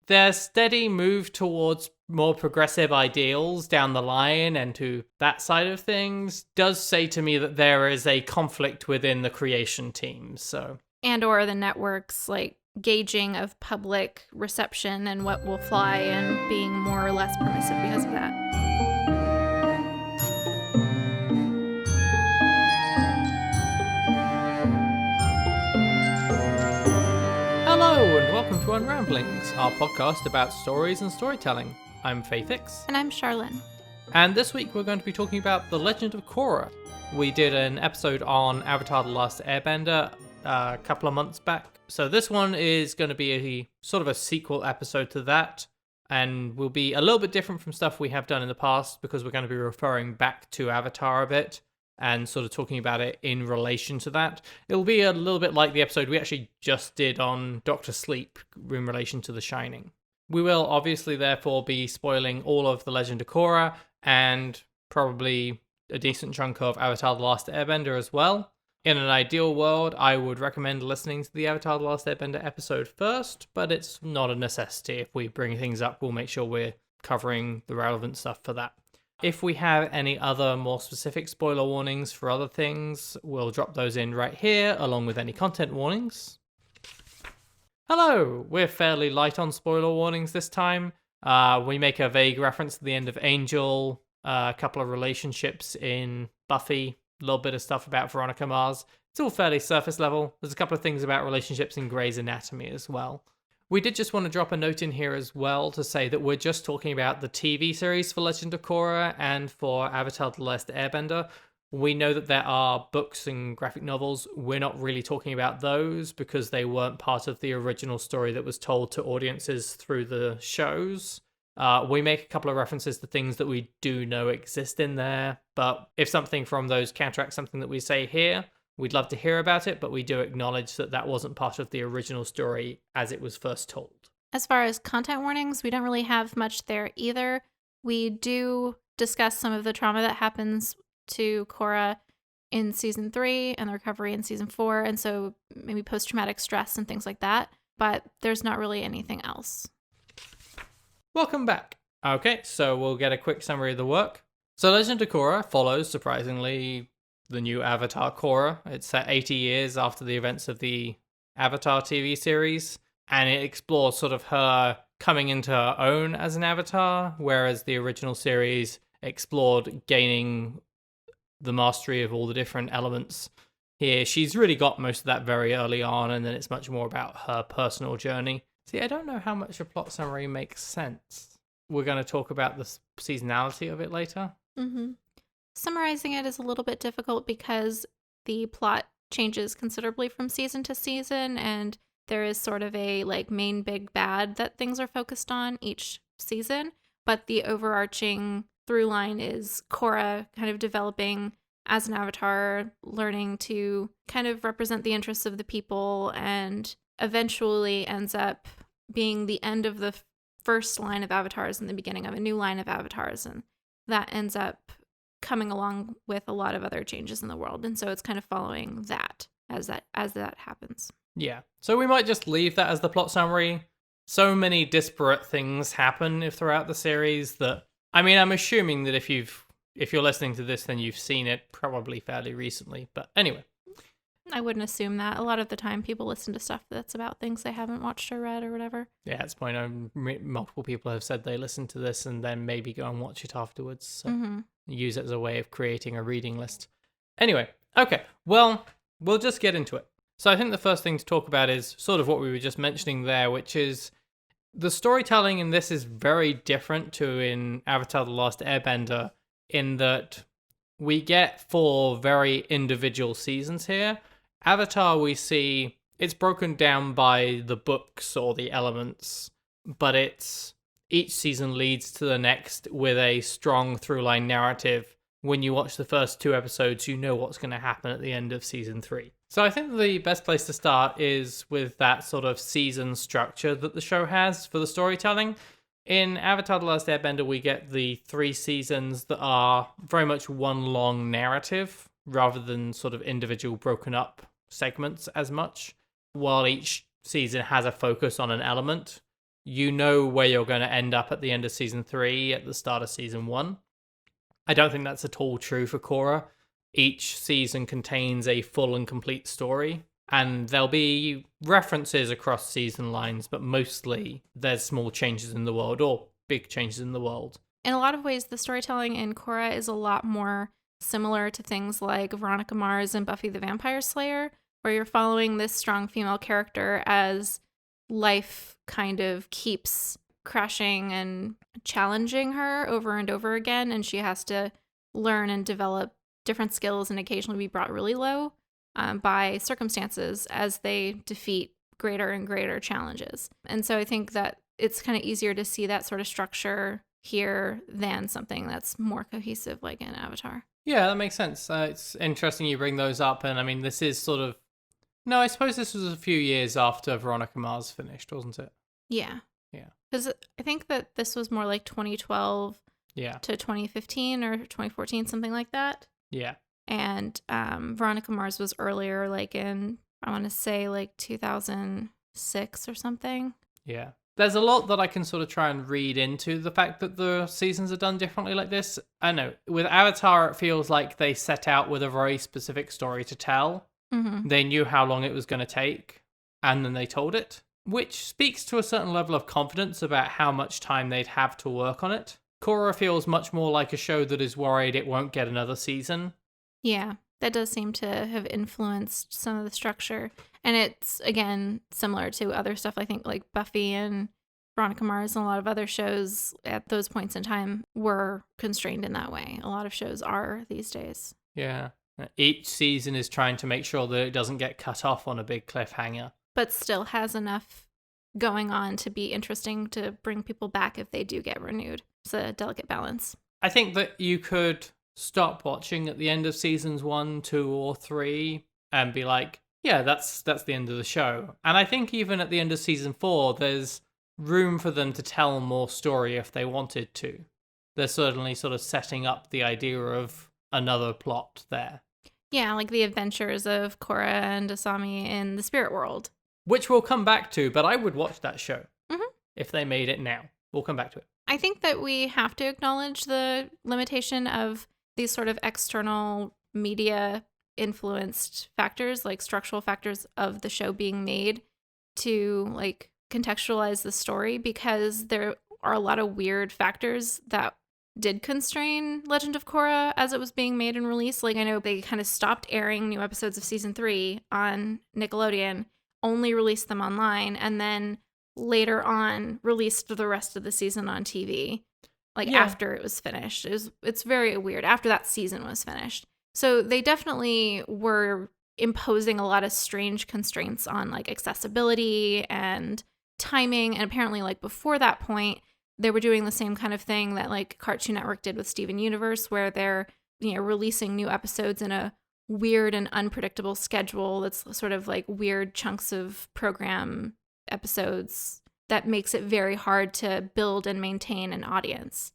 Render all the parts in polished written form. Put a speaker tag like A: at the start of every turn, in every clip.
A: their steady move towards more progressive ideals down the line and to that side of things does say to me that there is a conflict within the creation team. So,
B: and or the network's like gauging of public reception and what will fly and being more or less permissive because of that.
A: hello and welcome to Unramblings, our podcast about stories and storytelling. I'm Faithix.
B: And I'm Charlene.
A: And this week we're going to be talking about The Legend of Korra. We did an episode on Avatar The Last Airbender a couple of months back. So this one is going to be a sort of a sequel episode to that, and will be a little bit different from stuff we have done in the past because we're going to be referring back to Avatar a bit and sort of talking about it in relation to that. It'll be a little bit like the episode we actually just did on Dr. Sleep in relation to The Shining. We will obviously therefore be spoiling all of The Legend of Korra and probably a decent chunk of Avatar The Last Airbender as well. In an ideal world, I would recommend listening to the Avatar The Last Airbender episode first, but it's not a necessity. If we bring things up, we'll make sure we're covering the relevant stuff for that. If we have any other more specific spoiler warnings for other things, we'll drop those in right here, along with any content warnings. Hello! We're fairly light on spoiler warnings this time. We make a vague reference to the end of Angel, a couple of relationships in Buffy, a little bit of stuff about Veronica Mars. It's all fairly surface level. There's a couple of things about relationships in Grey's Anatomy as well. We did just want to drop a note in here as well to say that we're just talking about the TV series for Legend of Korra and for Avatar The Last Airbender. We know that there are books and graphic novels. We're not really talking about those because they weren't part of the original story that was told to audiences through the shows. We make a couple of references to things that we do know exist in there, but if something from those counteracts something that we say here, we'd love to hear about it, but we do acknowledge that that wasn't part of the original story as it was first told.
B: As far as content warnings, we don't really have much there either. We do discuss some of the trauma that happens to Korra in season 3 and the recovery in season 4, and so maybe post-traumatic stress and things like that, but there's not really anything else.
A: Welcome back. Okay, so we'll get a quick summary of the work. So Legend of Korra follows, surprisingly, the new Avatar Korra. It's set 80 years after the events of the Avatar TV series, and it explores sort of her coming into her own as an Avatar, whereas the original series explored gaining the mastery of all the different elements. Here, she's really got most of that very early on, and then it's much more about her personal journey. See, I don't know how much a plot summary makes sense. We're going to talk about the seasonality of it later.
B: Mm-hmm. Summarizing it is a little bit difficult because the plot changes considerably from season to season, and there is sort of a like main big bad that things are focused on each season, but the overarching through line is Korra kind of developing as an avatar, learning to kind of represent the interests of the people, and eventually ends up being the end of the first line of avatars and the beginning of a new line of avatars, and that ends up coming along with a lot of other changes in the world, and so it's kind of following that as that happens.
A: Yeah, so we might just leave that as the plot summary. So many disparate things happen throughout the series that, I mean, I'm assuming that if you're listening to this, then you've seen it probably fairly recently. But anyway,
B: I wouldn't assume that. A lot of the time, people listen to stuff that's about things they haven't watched or read or whatever.
A: Yeah, it's point. Multiple people have said they listen to this and then maybe go and watch it afterwards. So use it as a way of creating a reading list. Anyway, okay. Well, we'll just get into it. So I think the first thing to talk about is sort of what we were just mentioning there, which is the storytelling in this is very different to in Avatar The Last Airbender, in that we get 4 very individual seasons here. Avatar, we see it's broken down by the books or the elements, but each season leads to the next with a strong through-line narrative. When you watch the first 2 episodes, you know what's going to happen at the end of season 3. So I think the best place to start is with that sort of season structure that the show has for the storytelling. In Avatar The Last Airbender, we get the 3 seasons that are very much one long narrative, rather than sort of individual broken up segments as much. While each season has a focus on an element, you know where you're going to end up at the end of season 3 at the start of season 1. I don't think that's at all true for Korra. Each season contains a full and complete story, and there'll be references across season lines, but mostly there's small changes in the world or big changes in the world.
B: In a lot of ways, the storytelling in Korra is a lot more similar to things like Veronica Mars and Buffy the Vampire Slayer, where you're following this strong female character as life kind of keeps crashing and challenging her over and over again, and she has to learn and develop different skills and occasionally be brought really low by circumstances as they defeat greater and greater challenges. And so I think that it's kind of easier to see that sort of structure here than something that's more cohesive like in Avatar.
A: Yeah, that makes sense. It's interesting you bring those up, and I mean, this is sort of... No, I suppose this was a few years after Veronica Mars finished, wasn't it?
B: Yeah.
A: Yeah.
B: Because I think that this was more like 2012 to 2015 or 2014, something like that.
A: Yeah.
B: And Veronica Mars was earlier, like in, I want to say like 2006 or something.
A: Yeah. There's a lot that I can sort of try and read into the fact that the seasons are done differently like this. I know, with Avatar, it feels like they set out with a very specific story to tell.
B: Mm-hmm.
A: They knew how long it was going to take, and then they told it, which speaks to a certain level of confidence about how much time they'd have to work on it. Korra feels much more like a show that is worried it won't get another season.
B: Yeah, that does seem to have influenced some of the structure. And it's, again, similar to other stuff, I think, like Buffy and Veronica Mars and a lot of other shows at those points in time were constrained in that way. A lot of shows are these days.
A: Yeah. Each season is trying to make sure that it doesn't get cut off on a big cliffhanger.
B: But still has enough going on to be interesting to bring people back if they do get renewed. It's a delicate balance.
A: I think that you could stop watching at the end of seasons 1, 2, or 3 and be like, yeah, that's the end of the show. And I think even at the end of season 4, there's room for them to tell more story if they wanted to. They're certainly sort of setting up the idea of another plot there.
B: Yeah, like the adventures of Korra and Asami in the spirit world.
A: Which we'll come back to, but I would watch that show if they made it now. We'll come back to it.
B: I think that we have to acknowledge the limitation of these sort of external media influenced factors, like structural factors of the show being made to like contextualize the story, because there are a lot of weird factors that did constrain Legend of Korra as it was being made and released. Like I know they kind of stopped airing new episodes of season 3 on Nickelodeon, only released them online, and then later on released the rest of the season on TV, like after it was finished. It's very weird, after that season was finished. So they definitely were imposing a lot of strange constraints on like accessibility and timing. And apparently like before that point, they were doing the same kind of thing that like Cartoon Network did with Steven Universe, where they're, you know, releasing new episodes in a weird and unpredictable schedule that's sort of like weird chunks of program episodes that makes it very hard to build and maintain an audience.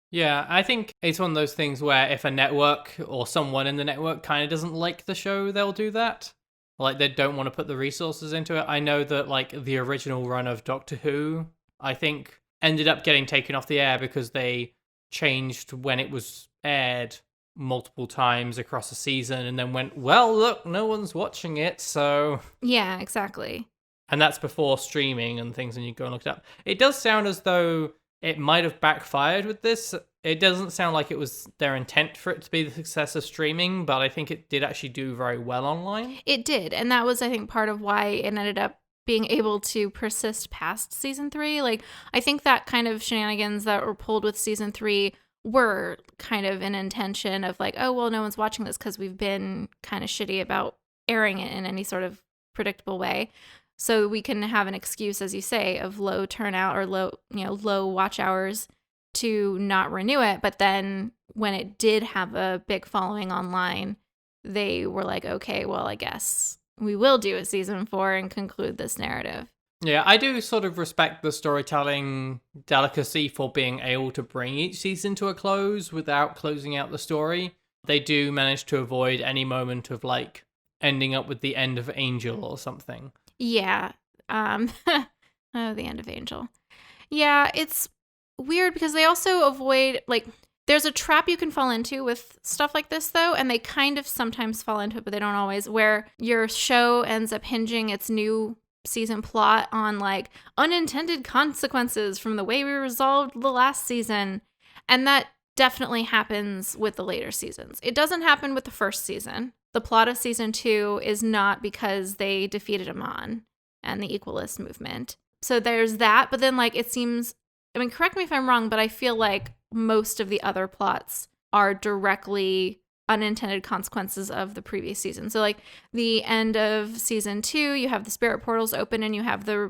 A: Yeah, I think it's one of those things where if a network or someone in the network kind of doesn't like the show, they'll do that. Like, they don't want to put the resources into it. I know that, like, the original run of Doctor Who, I think, ended up getting taken off the air because they changed when it was aired multiple times across a season and then went, well, look, no one's watching it, so...
B: Yeah, exactly.
A: And that's before streaming and things, and you go and look it up. It does sound as though it might have backfired with this. It doesn't sound like it was their intent for it to be the success of streaming, but I think it did actually do very well online.
B: It did, and that was, I think, part of why it ended up being able to persist past season 3. Like, I think that kind of shenanigans that were pulled with season 3 were kind of an intention of like, oh, well, no one's watching this because we've been kind of shitty about airing it in any sort of predictable way. So we can have an excuse, as you say, of low turnout or low watch hours to not renew it. But then when it did have a big following online, they were like, okay, well, I guess we will do a season 4 and conclude this narrative.
A: Yeah, I do sort of respect the storytelling delicacy for being able to bring each season to a close without closing out the story. They do manage to avoid any moment of like ending up with the end of Angel or something.
B: Yeah. Oh, the end of Angel. Yeah, it's weird because they also avoid, like, there's a trap you can fall into with stuff like this, though, and they kind of sometimes fall into it, but they don't always, where your show ends up hinging its new season plot on, like, unintended consequences from the way we resolved the last season. And that definitely happens with the later seasons. It doesn't happen with the first season. The plot of season 2 is not because they defeated Amon and the Equalist movement. So there's that, but then, like, it seems, I mean, correct me if I'm wrong, but I feel like most of the other plots are directly unintended consequences of the previous season. So, like, the end of season 2, you have the spirit portals open and you have the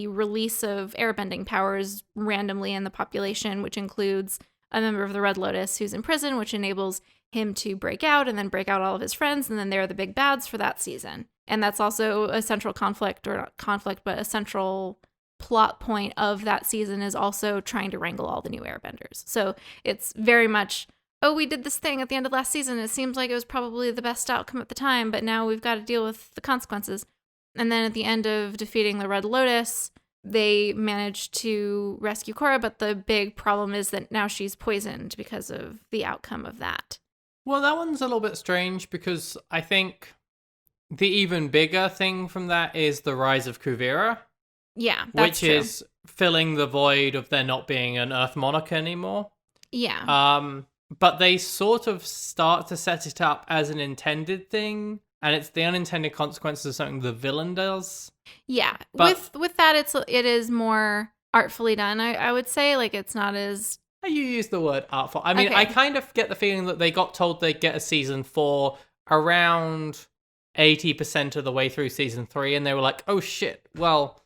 B: release of airbending powers randomly in the population, which includes a member of the Red Lotus who's in prison, which enables him to break out and then break out all of his friends, and then they're the big bads for that season. And that's also a central conflict, or not conflict, but a central plot point of that season is also trying to wrangle all the new airbenders. So it's very much, oh, we did this thing at the end of last season. It seems like it was probably the best outcome at the time, but now we've got to deal with the consequences. And then at the end of defeating the Red Lotus, they managed to rescue Korra, but the big problem is that now she's poisoned because of the outcome of that.
A: Well, that one's a little bit strange because I think the even bigger thing from that is the rise of Kuvira.
B: Yeah, that's
A: which
B: true.
A: is filling the void of there not being an Earth monarch anymore.
B: Yeah.
A: But they sort of start to set it up as an intended thing, and it's the unintended consequences of something the villain does.
B: Yeah.
A: But
B: with that, it is more artfully done. I would say, like, it's not as.
A: you use the word artful. I mean,
B: Okay.
A: I kind of get the feeling that they got told they'd get a season 4 around 80% of the way through season 3, and they were like, oh shit, well,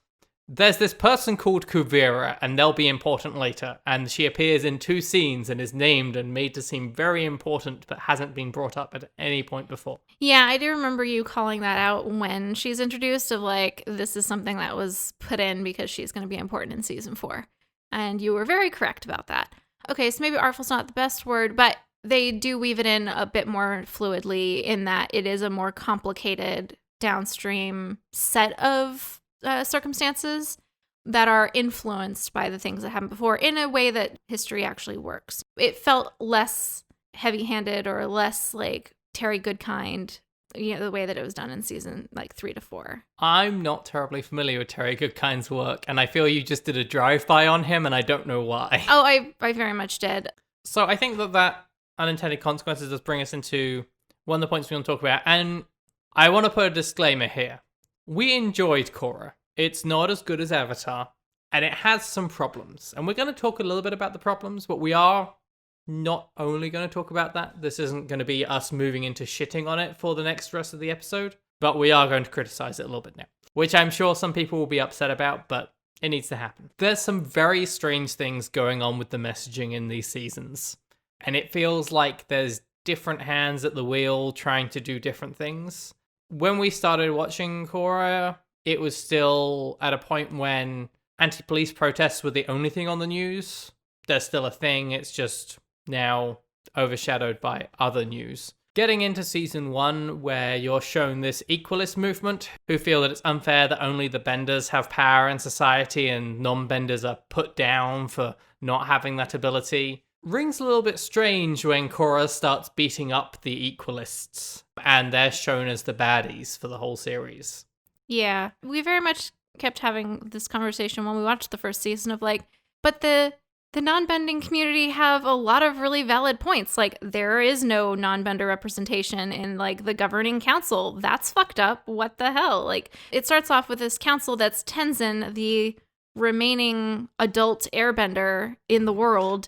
A: there's this person called Kuvira, and they'll be important later. And she appears in 2 scenes and is named and made to seem very important, but hasn't been brought up at any point before.
B: Yeah, I do remember you calling that out when she's introduced, of like, this is something that was put in because she's going to be important in season 4. And you were very correct about that. Okay, so maybe artful's not the best word, but they do weave it in a bit more fluidly in that it is a more complicated downstream set of circumstances that are influenced by the things that happened before in a way that history actually works. It felt less heavy-handed or less like Terry Goodkind, you know, the way that it was done in season like 3 to 4.
A: I'm not terribly familiar with Terry Goodkind's work, and I feel you just did a drive-by on him, and I don't know why.
B: Oh, I very much did.
A: So I think that unintended consequences does bring us into one of the points we want to talk about, and I want to put a disclaimer here. We enjoyed Korra. It's not as good as Avatar, and it has some problems. And we're going to talk a little bit about the problems, but we are not only going to talk about that. This isn't going to be us moving into shitting on it for the next rest of the episode, but we are going to criticize it a little bit now, which I'm sure some people will be upset about, but it needs to happen. There's some very strange things going on with the messaging in these seasons, and it feels like there's different hands at the wheel trying to do different things. When we started watching Korra, it was still at a point when anti-police protests were the only thing on the news. They're still a thing, it's just now overshadowed by other news. Getting into season 1, where you're shown this equalist movement, who feel that it's unfair that only the benders have power in society and non-benders are put down for not having that ability, rings a little bit strange when Korra starts beating up the equalists, and they're shown as the baddies for the whole series.
B: Yeah, we very much kept having this conversation when we watched the first season of like, but the non-bending community have a lot of really valid points. Like, there is no non-bender representation in like the governing council. That's fucked up. What the hell? Like, it starts off with this council that's Tenzin, the remaining adult airbender in the world,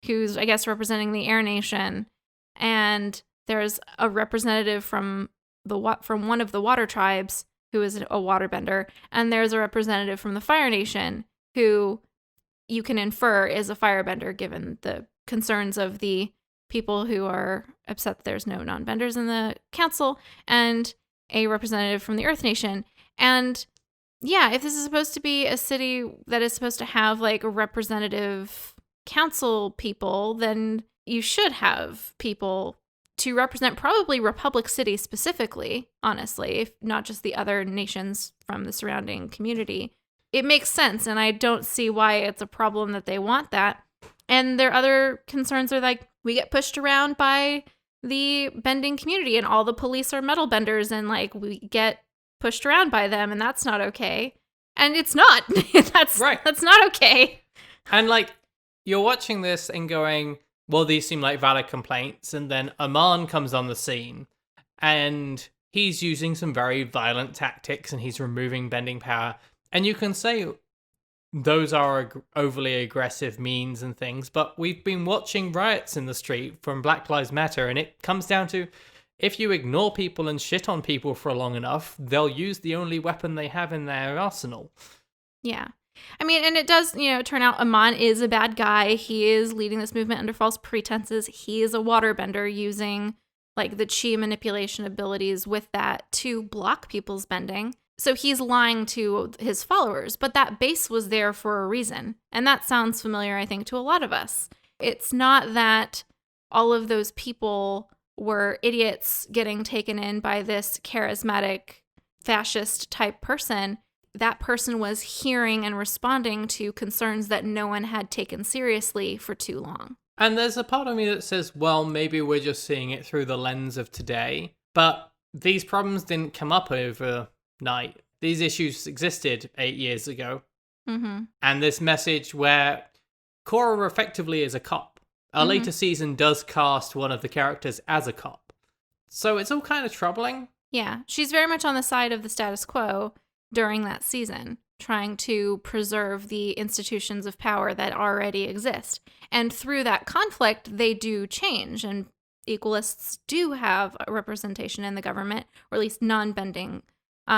B: who's, I guess, representing the Air Nation, and there's a representative from one of the water tribes who is a waterbender, and there's a representative from the Fire Nation who you can infer is a firebender given the concerns of the people who are upset that there's no non-benders in the council, and a representative from the Earth Nation. And yeah, if this is supposed to be a city that is supposed to have like a representative council people, then you should have people to represent probably Republic City specifically, honestly, if not just the other nations from the surrounding community. it makes sense, and I don't see why it's a problem that they want that. And their other concerns are like, we get pushed around by the bending community, and all the police are metal benders, and like we get pushed around by them, and that's not okay. And it's not. That's not okay.
A: And like, you're watching this and going, well, these seem like valid complaints, and then Aman comes on the scene, and he's using some very violent tactics, and he's removing bending power. And you can say those are overly aggressive means and things, but we've been watching riots in the street from Black Lives Matter, and it comes down to, if you ignore people and shit on people for long enough, they'll use the only weapon they have in their arsenal.
B: Yeah. I mean, and it does, turn out Aman is a bad guy. He is leading this movement under false pretenses. He is a waterbender using like the chi manipulation abilities with that to block people's bending. So he's lying to his followers, but that base was there for a reason. And that sounds familiar, I think, to a lot of us. It's not that all of those people were idiots getting taken in by this charismatic fascist type person. That person was hearing and responding to concerns that no one had taken seriously for too long.
A: And there's a part of me that says, well, maybe we're just seeing it through the lens of today. But these problems didn't come up overnight. These issues existed 8 years ago.
B: Mm-hmm.
A: And this message where Korra effectively is a cop. A later season does cast one of the characters as a cop. So it's all kind of troubling.
B: Yeah, she's very much on the side of the status quo during that season, trying to preserve the institutions of power that already exist. And through that conflict, they do change, and equalists do have a representation in the government, or at least non-bending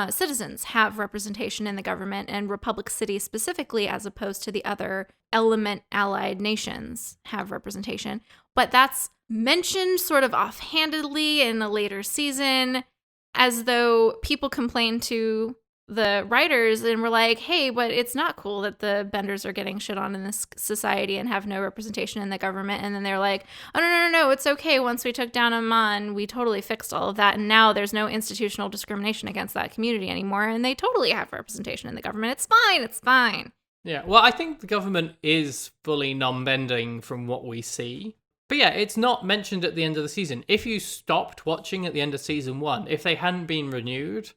B: citizens have representation in the government, and Republic City specifically, as opposed to the other element allied nations, have representation. But that's mentioned sort of offhandedly in a later season, as though people complain to the writers and were like, hey, but it's not cool that the benders are getting shit on in this society and have no representation in the government. And then they're like, oh, no, it's okay. Once we took down Aman, we totally fixed all of that. And now there's no institutional discrimination against that community anymore. And they totally have representation in the government. It's fine.
A: Yeah, well, I think the government is fully non-bending from what we see. But yeah, it's not mentioned at the end of the season. If you stopped watching at the end of season 1, if they hadn't been renewed,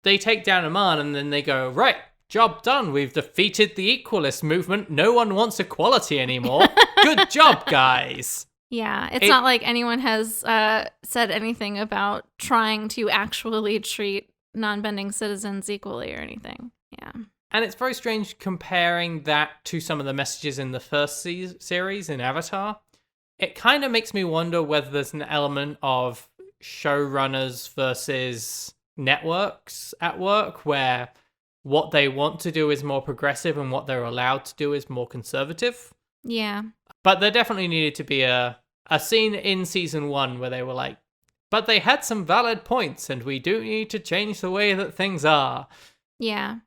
A: they take down Aman and then they go, right, job done. We've defeated the equalist movement. No one wants equality anymore. Good job, guys.
B: Yeah, it's not like anyone has said anything about trying to actually treat non-bending citizens equally or anything. Yeah.
A: And it's very strange comparing that to some of the messages in the first series in Avatar. It kind of makes me wonder whether there's an element of showrunners versus networks at work, where what they want to do is more progressive and what they're allowed to do is more conservative.
B: Yeah.
A: But there definitely needed to be a scene in season 1 where they were like, but they had some valid points and we do need to change the way that things are.
B: Yeah.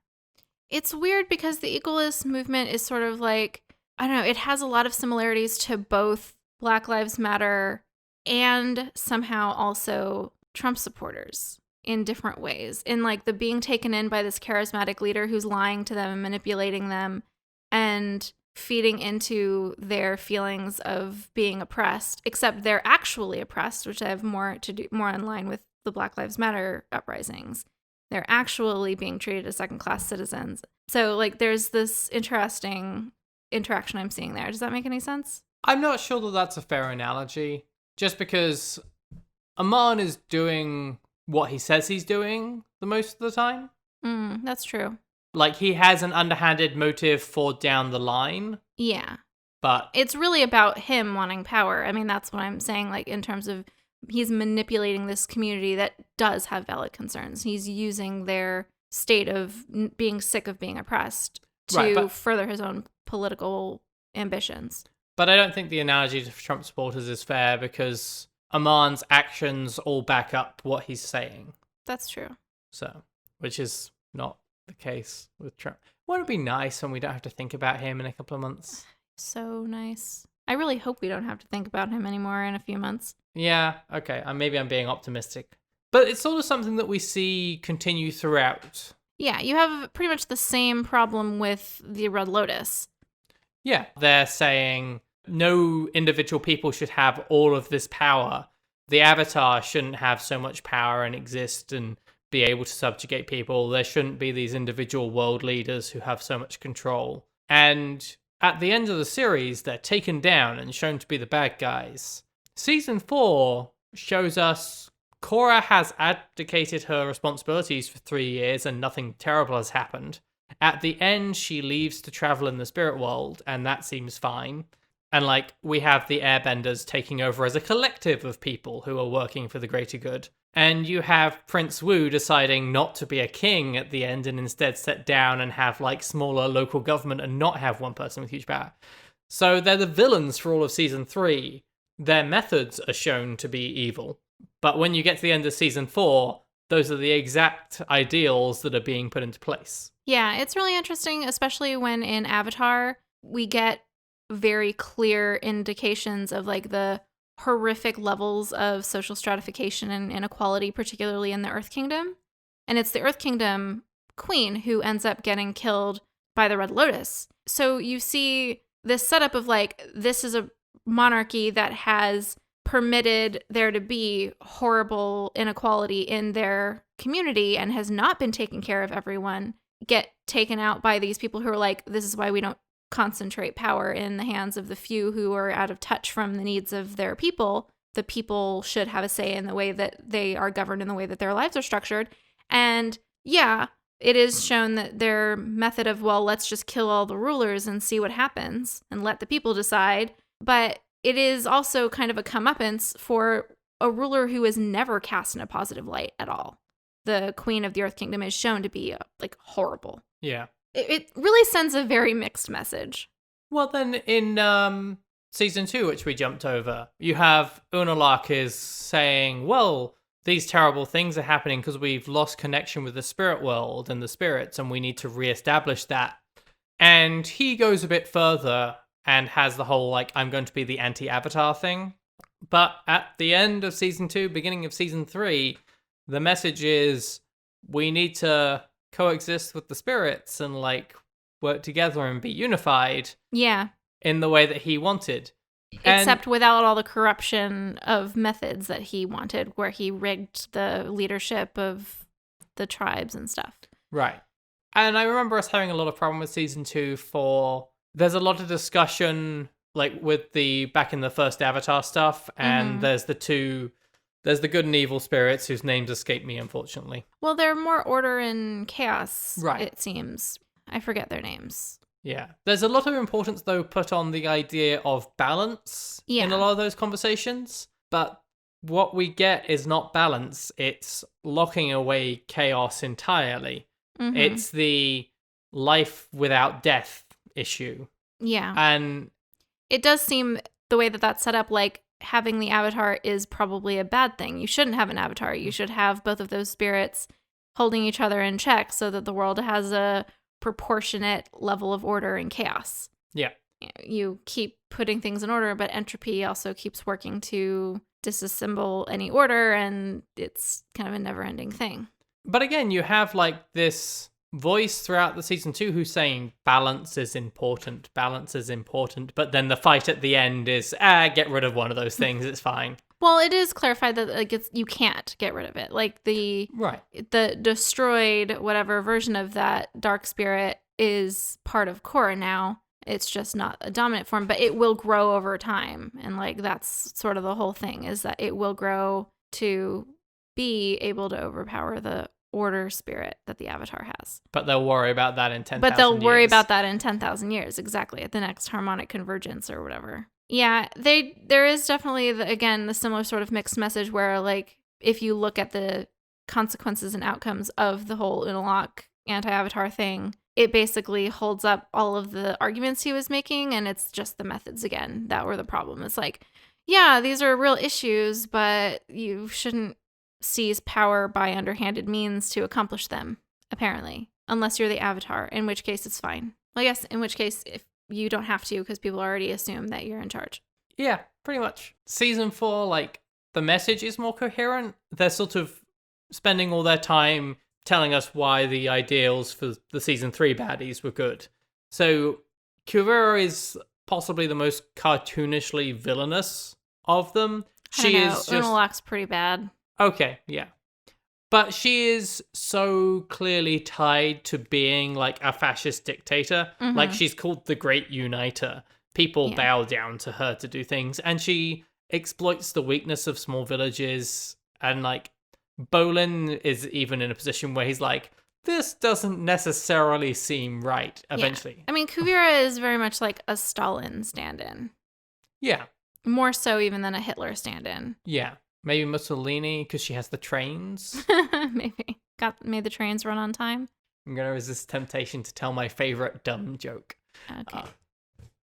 B: It's weird because the equalist movement is sort of like, I don't know, it has a lot of similarities to both Black Lives Matter and somehow also Trump supporters in different ways. In like the being taken in by this charismatic leader who's lying to them and manipulating them and feeding into their feelings of being oppressed, except they're actually oppressed, which I have more to do, more in line with the Black Lives Matter uprisings. They're actually being treated as second-class citizens. So like there's this interesting interaction I'm seeing there. Does that make any sense?
A: I'm not sure that that's a fair analogy, just because Aman is doing what he says he's doing the most of the time.
B: That's true.
A: Like, he has an underhanded motive for down the line.
B: Yeah.
A: But
B: it's really about him wanting power. I mean, that's what I'm saying, like, in terms of he's manipulating this community that does have valid concerns. He's using their state of being sick of being oppressed to further his own political ambitions.
A: But I don't think the analogy to Trump supporters is fair, because Aman's actions all back up what he's saying.
B: That's true.
A: So, which is not the case with Trump. Wouldn't it be nice when we don't have to think about him in a couple of months?
B: So nice. I really hope we don't have to think about him anymore in a few months.
A: Yeah, okay. Maybe I'm being optimistic. But it's sort of something that we see continue throughout
B: Yeah, you have pretty much the same problem with the Red Lotus.
A: Yeah, they're saying no individual people should have all of this power. The Avatar shouldn't have so much power and exist and be able to subjugate people. There shouldn't be these individual world leaders who have so much control. And at the end of the series, they're taken down and shown to be the bad guys. Season 4 shows us Korra has abdicated her responsibilities for 3 years and nothing terrible has happened. At the end, she leaves to travel in the spirit world, and that seems fine. And, like, we have the Airbenders taking over as a collective of people who are working for the greater good. And you have Prince Wu deciding not to be a king at the end and instead sit down and have, like, smaller local government and not have one person with huge power. So they're the villains for all of Season 3. Their methods are shown to be evil. But when you get to the end of Season 4, those are the exact ideals that are being put into place.
B: Yeah, it's really interesting, especially when in Avatar, we get very clear indications of like the horrific levels of social stratification and inequality, particularly in the Earth Kingdom. And it's the Earth Kingdom queen who ends up getting killed by the Red Lotus. So you see this setup of like, this is a monarchy that has permitted there to be horrible inequality in their community and has not been taking care of everyone, get taken out by these people who are like, this is why we don't concentrate power in the hands of the few who are out of touch from the needs of their people. The people should have a say in the way that they are governed, in the way that their lives are structured. And yeah, it is shown that their method of, well, let's just kill all the rulers and see what happens and let the people decide. But it is also kind of a comeuppance for a ruler who is never cast in a positive light at all. The Queen of the Earth Kingdom is shown to be like horrible.
A: Yeah.
B: It really sends a very mixed message.
A: Well, then in Season 2, which we jumped over, you have Unalak is saying, well, these terrible things are happening because we've lost connection with the spirit world and the spirits, and we need to reestablish that. And he goes a bit further and has the whole, like, I'm going to be the anti-Avatar thing. But at the end of Season 2, beginning of Season 3, the message is we need to coexist with the spirits and, like, work together and be unified.
B: Yeah.
A: In the way that he wanted.
B: Except without all the corruption of methods that he wanted, where he rigged the leadership of the tribes and stuff.
A: Right. And I remember us having a lot of problem with Season 2 for... There's a lot of discussion, like, with the back in the first Avatar stuff, and there's the good and evil spirits whose names escape me, unfortunately.
B: Well, they're more order and chaos,
A: right.
B: It seems. I forget their names.
A: Yeah. There's a lot of importance, though, put on the idea of balance in a lot of those conversations. But what we get is not balance. It's locking away chaos entirely. Mm-hmm. It's the life without death issue.
B: Yeah.
A: And
B: it does seem the way that that's set up, like having the Avatar is probably a bad thing. You shouldn't have an Avatar. You should have both of those spirits holding each other in check so that the world has a proportionate level of order and chaos.
A: Yeah.
B: You keep putting things in order, but entropy also keeps working to disassemble any order, and it's kind of a never-ending thing.
A: But again, you have like this voice throughout the Season 2 who's saying balance is important, but then the fight at the end is, get rid of one of those things, it's fine.
B: Well, it is clarified that like you can't get rid of it. Like the destroyed whatever version of that dark spirit is part of Korra now. It's just not a dominant form, but it will grow over time. And like that's sort of the whole thing, is that it will grow to be able to overpower the order spirit that the Avatar has.
A: But they'll worry about that in 10,000 years.
B: But they'll worry about that in 10,000 years, exactly, at the next harmonic convergence or whatever. Yeah, there is definitely, the similar sort of mixed message where, like, if you look at the consequences and outcomes of the whole Unalak anti-Avatar thing, it basically holds up all of the arguments he was making, and it's just the methods, again, that were the problem. It's like, yeah, these are real issues, but you shouldn't seize power by underhanded means to accomplish them, apparently, unless you're the Avatar, in which case it's fine. Well, yes, in which case, if you don't have to, because people already assume that you're in charge.
A: Yeah, pretty much. Season 4, like, the message is more coherent. They're sort of spending all their time telling us why the ideals for the season 3 baddies were good. So Kuvira is possibly the most cartoonishly villainous of them. She
B: I don't know.
A: is just
B: Unalak's pretty bad.
A: okay, yeah. But she is so clearly tied to being like a fascist dictator. Like she's called the Great Uniter. People bow down to her to do things, and she exploits the weakness of small villages. And like Bolin is even in a position where he's like, this doesn't necessarily seem right eventually.
B: Yeah. I mean, Kuvira is very much like a Stalin stand-in.
A: Yeah.
B: More so even than a Hitler stand-in.
A: Yeah. Maybe Mussolini because she has the trains.
B: Maybe. Made the trains run on time.
A: I'm going to resist temptation to tell my favorite dumb joke.
B: Okay.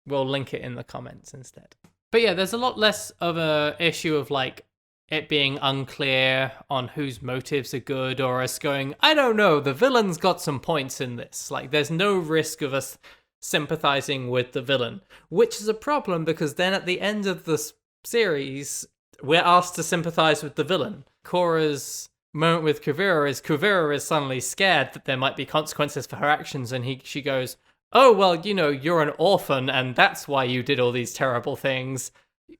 A: We'll link it in the comments instead. But yeah, there's a lot less of a issue of like it being unclear on whose motives are good, or us going, I don't know, the villain's got some points in this. Like there's no risk of us sympathizing with the villain, which is a problem because then at the end of the series, we're asked to sympathize with the villain. Korra's moment with Kuvira is suddenly scared that there might be consequences for her actions, and she goes, oh, well, you know, you're an orphan, and that's why you did all these terrible things.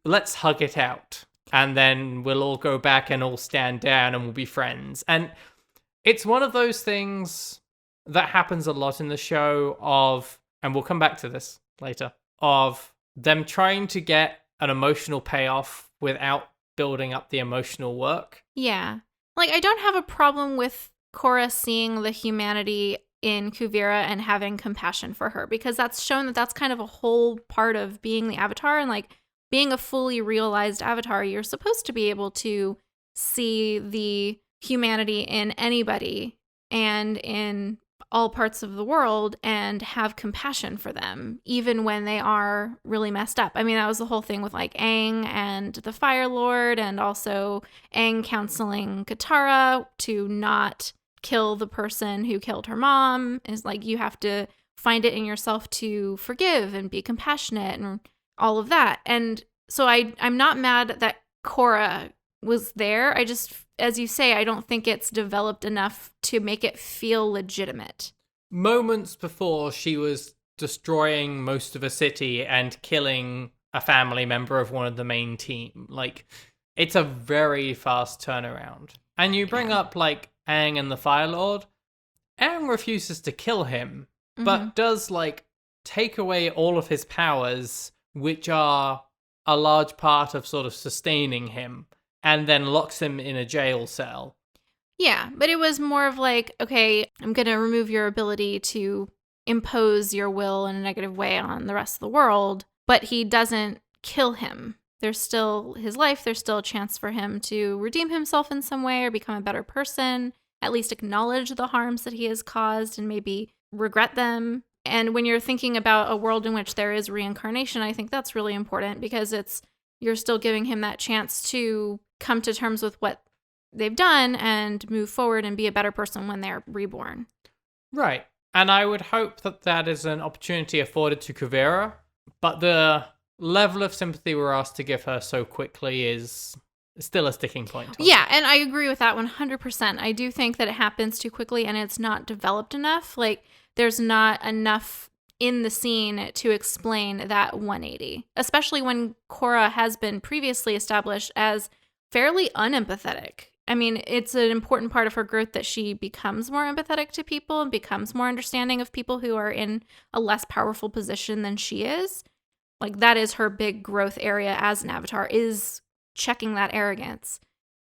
A: Let's hug it out. And then we'll all go back and all stand down and we'll be friends. And it's one of those things that happens a lot in the show of, and we'll come back to this later, of them trying to get an emotional payoff without building up the emotional work.
B: Yeah. Like, I don't have a problem with Korra seeing the humanity in Kuvira and having compassion for her, because that's shown that that's kind of a whole part of being the Avatar. And like being a fully realized Avatar, you're supposed to be able to see the humanity in anybody and in all parts of the world and have compassion for them, even when they are really messed up. I mean, that was the whole thing with like Aang and the Fire Lord, and also Aang counseling Katara to not kill the person who killed her mom. Is like, you have to find it in yourself to forgive and be compassionate and all of that. And so I'm not mad that Korra was there. I just, as you say, I don't think it's developed enough to make it feel legitimate.
A: Moments before, she was destroying most of a city and killing a family member of one of the main team. Like, it's a very fast turnaround. And you bring up, like, Aang and the Fire Lord. Aang refuses to kill him, but does, like, take away all of his powers, which are a large part of sort of sustaining him, and then locks him in a jail cell.
B: Yeah, but it was more of like, okay, I'm going to remove your ability to impose your will in a negative way on the rest of the world, but he doesn't kill him. There's still his life. There's still a chance for him to redeem himself in some way or become a better person, at least acknowledge the harms that he has caused and maybe regret them. And when you're thinking about a world in which there is reincarnation, I think that's really important, because you're still giving him that chance to come to terms with what they've done and move forward and be a better person when they're reborn. Right.
A: And I would hope that that is an opportunity afforded to Kuvira, but the level of sympathy we're asked to give her so quickly is still a sticking point.
B: Yeah, and I agree with that 100%. I do think that it happens too quickly and it's not developed enough. Like, there's not enough in the scene to explain that 180, especially when Korra has been previously established as fairly unempathetic. I mean, it's an important part of her growth that she becomes more empathetic to people and becomes more understanding of people who are in a less powerful position than she is. Like, that is her big growth area as an Avatar, is checking that arrogance.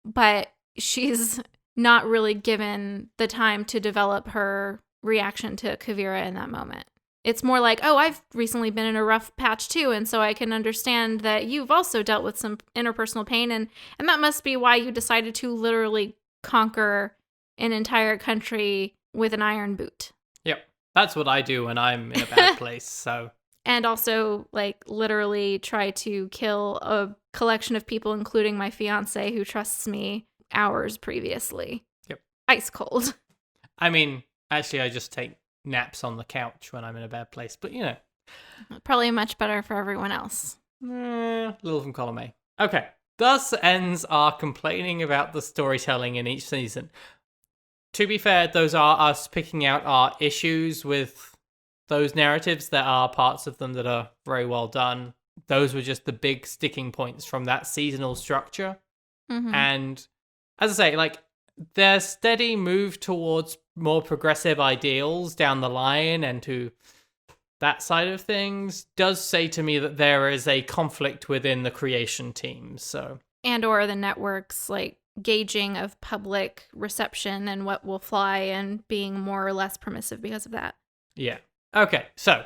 B: But she's not really given the time to develop her reaction to Kuvira in that moment. It's more like, oh, I've recently been in a rough patch too, and so I can understand that you've also dealt with some interpersonal pain, and that must be why you decided to literally conquer an entire country with an iron boot.
A: Yep. That's what I do when I'm in a bad place, so.
B: And also, like, literally try to kill a collection of people, including my fiance, who trusts me, hours previously.
A: Yep.
B: Ice cold.
A: I mean, actually, I just take naps on the couch when I'm in a bad place, but you know.
B: Probably much better for everyone else.
A: Little from column A. Okay. Thus ends our complaining about the storytelling in each season. To be fair, those are us picking out our issues with those narratives. There are parts of them that are very well done. Those were just the big sticking points from that seasonal structure.
B: Mm-hmm.
A: And as I say, like, their steady move towards more progressive ideals down the line and to that side of things does say to me that there is a conflict within the creation teams. So,
B: and or the network's like gauging of public reception and what will fly and being more or less permissive because of that.
A: yeah. Okay, so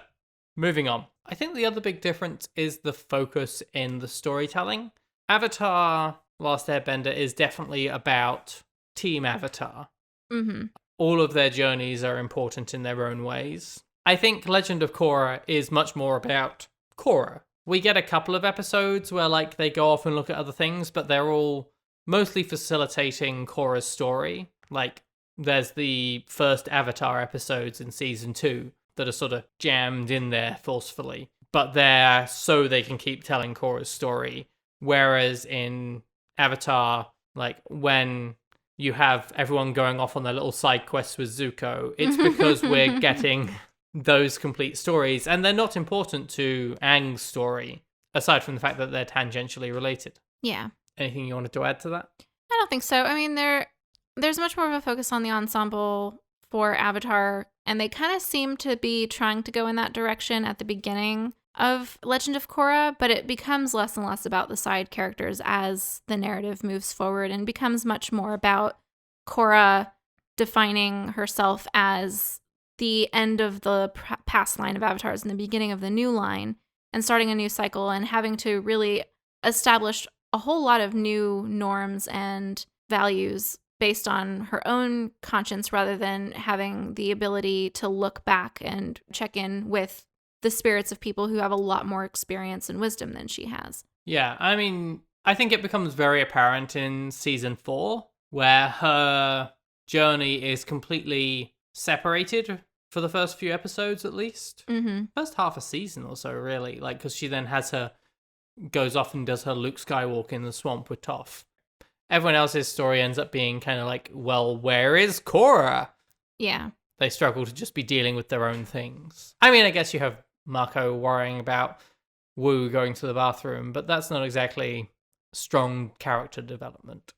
A: moving on. I think the other big difference is the focus in the storytelling. Avatar Last Airbender is definitely about Team Avatar.
B: Mm-hmm.
A: All of their journeys are important in their own ways. I think Legend of Korra is much more about Korra. We get a couple of episodes where like they go off and look at other things, but they're all mostly facilitating Korra's story. Like there's the first Avatar episodes in season 2 that are sort of jammed in there forcefully, but they're so they can keep telling Korra's story. Whereas in Avatar, like when you have everyone going off on their little side quests with Zuko, it's because we're getting those complete stories, and they're not important to Aang's story, aside from the fact that they're tangentially related.
B: Yeah.
A: Anything you wanted to add to that?
B: I don't think so. I mean, there's much more of a focus on the ensemble for Avatar, and they kind of seem to be trying to go in that direction at the beginning of Legend of Korra, but it becomes less and less about the side characters as the narrative moves forward and becomes much more about Korra defining herself as the end of the past line of avatars and the beginning of the new line and starting a new cycle and having to really establish a whole lot of new norms and values based on her own conscience rather than having the ability to look back and check in with the spirits of people who have a lot more experience and wisdom than she has.
A: Yeah, I mean, I think it becomes very apparent in season 4 where her journey is completely separated for the first few episodes at least.
B: Mm-hmm.
A: First half a season or so, really. Like, because she then goes off and does her Luke Skywalk in the swamp with Toph. Everyone else's story ends up being kind of like, well, where is Korra?
B: Yeah.
A: They struggle to just be dealing with their own things. I mean, I guess you have Mako worrying about Wu going to the bathroom, but that's not exactly strong character development.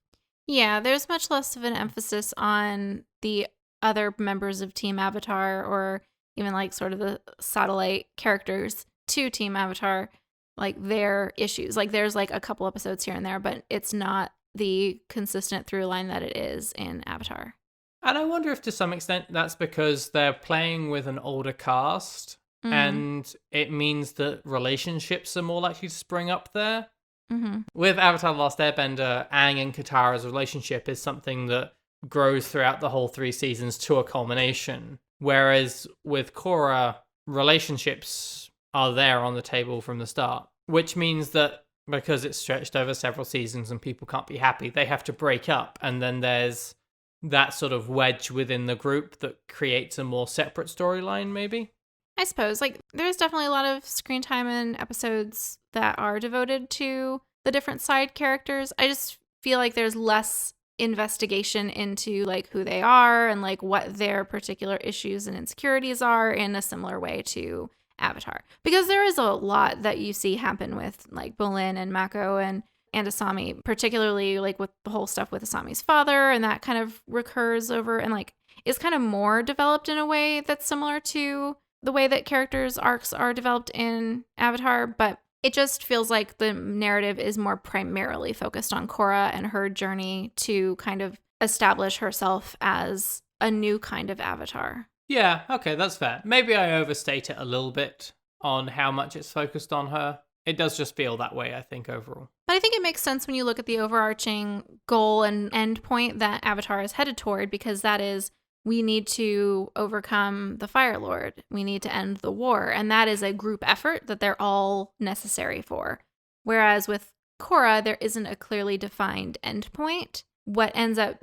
B: Yeah, there's much less of an emphasis on the other members of Team Avatar or even like sort of the satellite characters to Team Avatar, like their issues. Like there's like a couple episodes here and there, but it's not the consistent through line that it is in Avatar.
A: And I wonder if to some extent that's because they're playing with an older cast and it means that relationships are more likely to spring up there.
B: Mm-hmm.
A: With Avatar The Last Airbender, Aang and Katara's relationship is something that grows throughout the whole 3 seasons to a culmination. Whereas with Korra, relationships are there on the table from the start, which means that because it's stretched over several seasons and people can't be happy, they have to break up. And then there's that sort of wedge within the group that creates a more separate storyline, maybe?
B: I suppose, like, there's definitely a lot of screen time in episodes that are devoted to the different side characters. I just feel like there's less investigation into, like, who they are and, like, what their particular issues and insecurities are in a similar way to Avatar. Because there is a lot that you see happen with, like, Bolin and Mako and Asami, particularly, like, with the whole stuff with Asami's father, and that kind of recurs over and, like, is kind of more developed in a way that's similar to the way that characters' arcs are developed in Avatar, but it just feels like the narrative is more primarily focused on Korra and her journey to kind of establish herself as a new kind of Avatar.
A: Yeah, okay, that's fair. Maybe I overstate it a little bit on how much it's focused on her. It does just feel that way, I think, overall.
B: But I think it makes sense when you look at the overarching goal and end point that Avatar is headed toward, because that is, we need to overcome the Fire Lord. We need to end the war. And that is a group effort that they're all necessary for. Whereas with Korra, there isn't a clearly defined end point. What ends up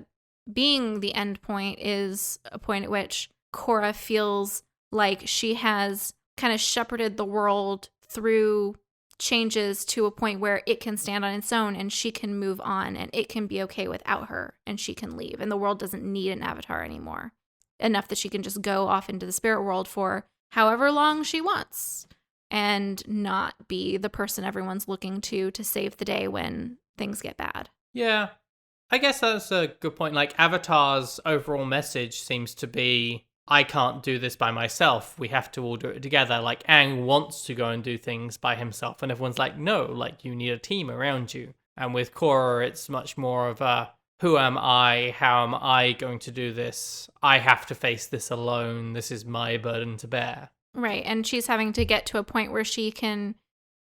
B: being the end point is a point at which Korra feels like she has kind of shepherded the world through changes to a point where it can stand on its own and she can move on and it can be okay without her and she can leave. And the world doesn't need an avatar anymore. Enough that she can just go off into the spirit world for however long she wants and not be the person everyone's looking to save the day when things get bad.
A: Yeah. I guess that's a good point. Like, Avatar's overall message seems to be, I can't do this by myself. We have to all do it together. Like, Aang wants to go and do things by himself, and everyone's like, no, like, you need a team around you. And with Korra, it's much more of a, who am I? How am I going to do this? I have to face this alone. This is my burden to bear.
B: Right, and she's having to get to a point where she can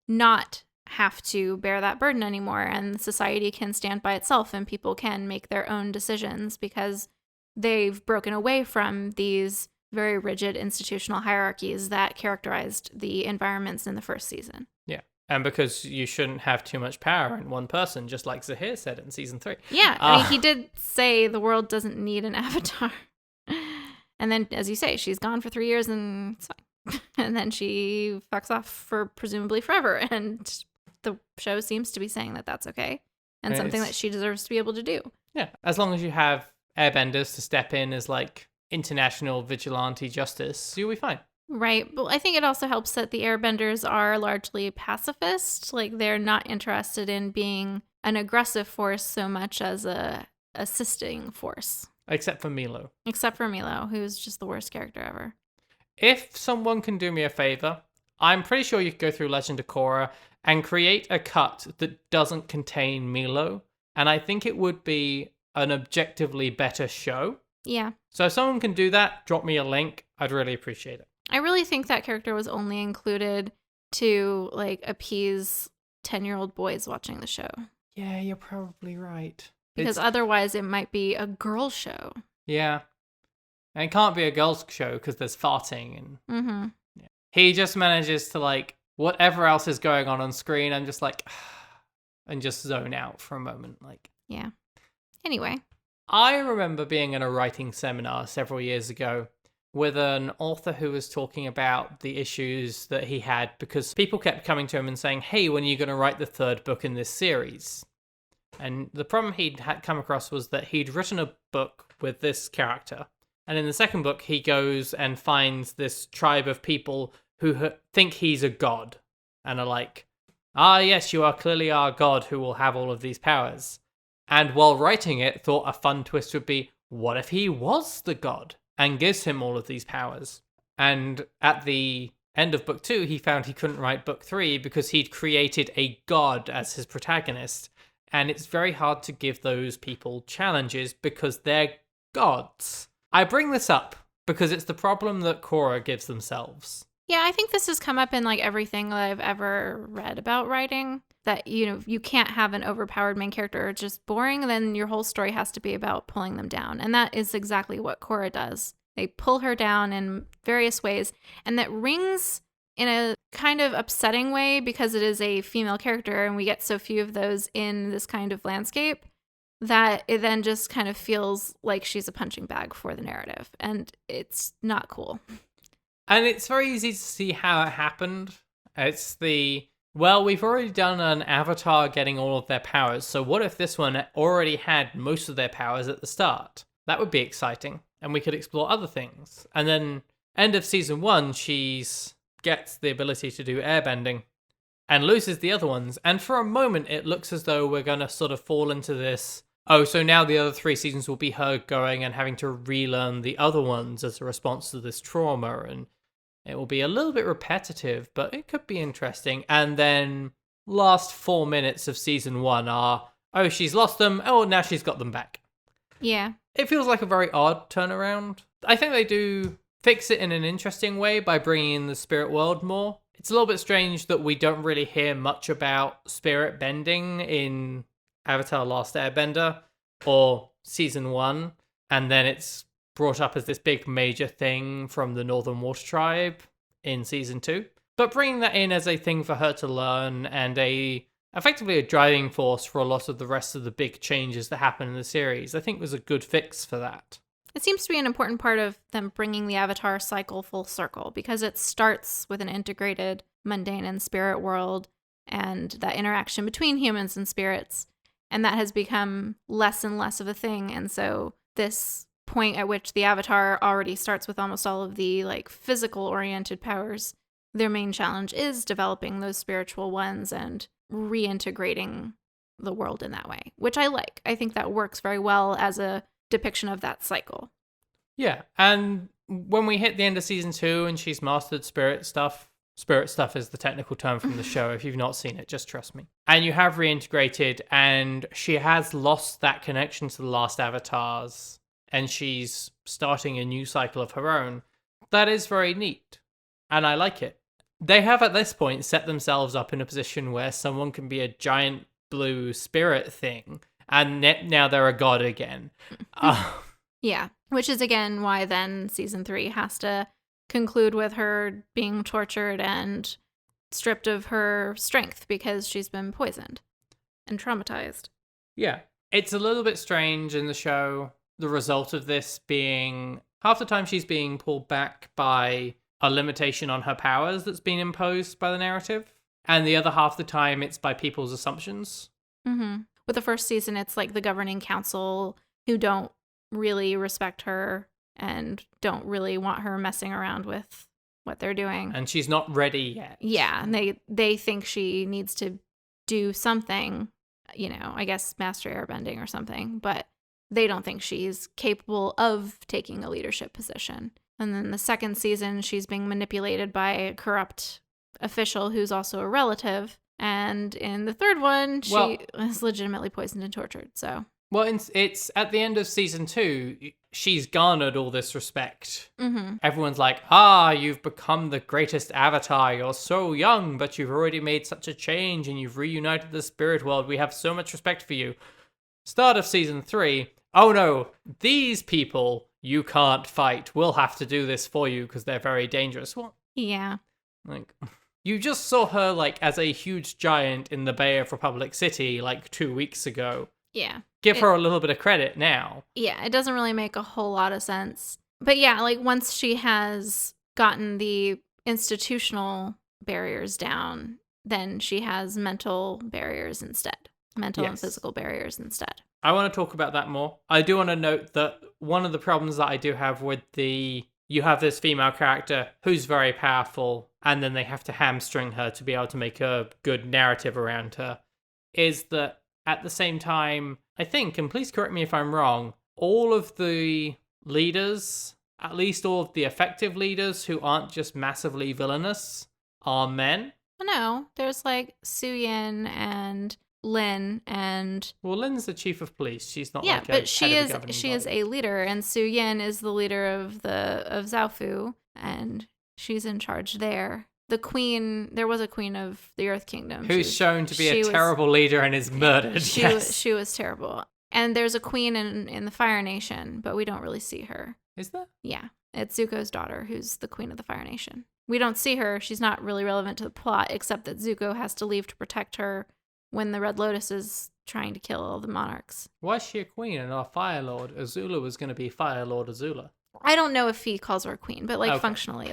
B: not have to bear that burden anymore, and society can stand by itself and people can make their own decisions because they've broken away from these very rigid institutional hierarchies that characterized the environments in the first season.
A: Yeah, and because you shouldn't have too much power in one person, just like Zahir said in season 3.
B: Yeah, I mean, he did say the world doesn't need an avatar. And then, as you say, she's gone for 3 years and it's fine. And then she fucks off for presumably forever, and the show seems to be saying that that's okay and something that she deserves to be able to do.
A: Yeah, as long as you have airbenders to step in as like international vigilante justice, you'll be fine.
B: Right, but I think it also helps that the airbenders are largely pacifist. Like, they're not interested in being an aggressive force so much as a assisting force.
A: Except for Milo.
B: Except for Milo, who's just the worst character ever.
A: If someone can do me a favor, I'm pretty sure you could go through Legend of Korra and create a cut that doesn't contain Milo, and I think it would be an objectively better show.
B: Yeah.
A: So if someone can do that, drop me a link. I'd really appreciate it.
B: I really think that character was only included to, like, appease 10-year-old boys watching the show.
A: Yeah, you're probably right.
B: Because otherwise it might be a girl show.
A: Yeah. And it can't be a girls' show because there's farting and...
B: Mm-hmm.
A: Yeah. He just manages to, like, whatever else is going on screen, I'm just like... and just zone out for a moment, like...
B: Yeah. Anyway.
A: I remember being in a writing seminar several years ago with an author who was talking about the issues that he had because people kept coming to him and saying, hey, when are you going to write the third book in this series? And the problem he'd had come across was that he'd written a book with this character. And in the second book, he goes and finds this tribe of people who think he's a god and are like, ah, yes, you are clearly our god who will have all of these powers. And while writing it, thought a fun twist would be, what if he was the god and gives him all of these powers? And at the end of book 2, he found he couldn't write book 3 because he'd created a god as his protagonist. And it's very hard to give those people challenges because they're gods. I bring this up because it's the problem that Korra gives themselves.
B: Yeah, I think this has come up in like everything that I've ever read about writing. That, you know, you can't have an overpowered main character or just boring, then your whole story has to be about pulling them down. And that is exactly what Korra does. They pull her down in various ways. And that rings in a kind of upsetting way because it is a female character and we get so few of those in this kind of landscape that it then just kind of feels like she's a punching bag for the narrative. And it's not cool.
A: And it's very easy to see how it happened. It's the... well, we've already done an avatar getting all of their powers, so what if this one already had most of their powers at the start? That would be exciting, and we could explore other things. And then, end of season 1, she gets the ability to do airbending, and loses the other ones, and for a moment it looks as though we're going to sort of fall into this, oh, so now the other 3 seasons will be her going and having to relearn the other ones as a response to this trauma, and it will be a little bit repetitive, but it could be interesting. And then last 4 minutes of season 1 are, oh, she's lost them. Oh, now she's got them back.
B: Yeah.
A: It feels like a very odd turnaround. I think they do fix it in an interesting way by bringing in the spirit world more. It's a little bit strange that we don't really hear much about spirit bending in Avatar Last Airbender or season 1. And then it's brought up as this big major thing from the Northern Water Tribe in season 2. But bringing that in as a thing for her to learn and effectively a driving force for a lot of the rest of the big changes that happen in the series, I think was a good fix for that.
B: It seems to be an important part of them bringing the Avatar cycle full circle because it starts with an integrated mundane and spirit world and that interaction between humans and spirits. And that has become less and less of a thing. And so this point at which the Avatar already starts with almost all of the like physical oriented powers, their main challenge is developing those spiritual ones and reintegrating the world in that way, which I like. I think that works very well as a depiction of that cycle.
A: Yeah, and when we hit the end of season 2 and she's mastered spirit stuff is the technical term from the show. If you've not seen it, just trust me. And you have reintegrated, and she has lost that connection to the last avatars, and she's starting a new cycle of her own. That is very neat, and I like it. They have at this point set themselves up in a position where someone can be a giant blue spirit thing, and now they're a god again.
B: Yeah, which is again why then season 3 has to conclude with her being tortured and stripped of her strength because she's been poisoned and traumatized.
A: Yeah, it's a little bit strange in the show, the result of this being half the time she's being pulled back by a limitation on her powers that's been imposed by the narrative, and the other half the time it's by people's assumptions.
B: Mm-hmm. With the first season, it's like the governing council who don't really respect her and don't really want her messing around with what they're doing.
A: And she's not ready yet.
B: Yeah, and they think she needs to do something, I guess master airbending or something, but they don't think she's capable of taking a leadership position. And then the second season, she's being manipulated by a corrupt official who's also a relative. And in the third one, she is legitimately poisoned and tortured, so...
A: Well, it's at the end of season 2, she's garnered all this respect.
B: Mm-hmm.
A: Everyone's like, you've become the greatest avatar. You're so young, but you've already made such a change and you've reunited the spirit world. We have so much respect for you. Start of season 3, oh no, these people you can't fight. We'll have to do this for you because they're very dangerous. What?
B: Yeah.
A: Like, you just saw her like as a huge giant in the Bay of Republic City like 2 weeks ago.
B: Yeah.
A: Give her a little bit of credit now.
B: Yeah, it doesn't really make a whole lot of sense. But yeah, like once she has gotten the institutional barriers down, then she has mental barriers instead. Mental and physical barriers instead.
A: I want to talk about that more. I do want to note that one of the problems that I do have with you have this female character who's very powerful, and then they have to hamstring her to be able to make a good narrative around her, is that at the same time, I think, and please correct me if I'm wrong, all of the leaders, at least all of the effective leaders who aren't just massively villainous, are men.
B: No, there's like Suyin and Lin and...
A: Well, Lin's the chief of police. She's not
B: like a but she
A: head of a governing
B: she
A: body.
B: is a leader, and Suyin is the leader of Zaofu, and she's in charge there. The queen, there was a queen of the Earth Kingdom.
A: Who's shown to be a terrible leader and is murdered.
B: She was terrible. And there's a queen in the Fire Nation, but we don't really see her.
A: Is there?
B: Yeah. It's Zuko's daughter, who's the queen of the Fire Nation. We don't see her. She's not really relevant to the plot, except that Zuko has to leave to protect her when the Red Lotus is trying to kill all the monarchs.
A: Why is she a queen and not a Fire Lord? Azula was going to be Fire Lord Azula.
B: I don't know if he calls her a queen, but functionally,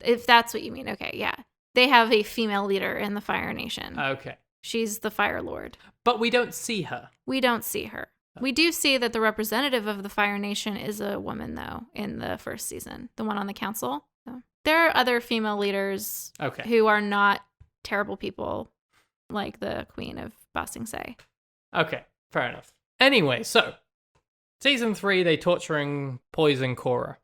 B: if that's what you mean, okay, yeah. They have a female leader in the Fire Nation.
A: Okay.
B: She's the Fire Lord.
A: But we don't see her.
B: We don't see her. We do see that the representative of the Fire Nation is a woman, though, in the first season. The one on the council. So there are other female leaders who are not terrible people, like the Queen of Ba Sing Se.
A: Okay, fair enough. Anyway, so season 3, they torturing poison Korra.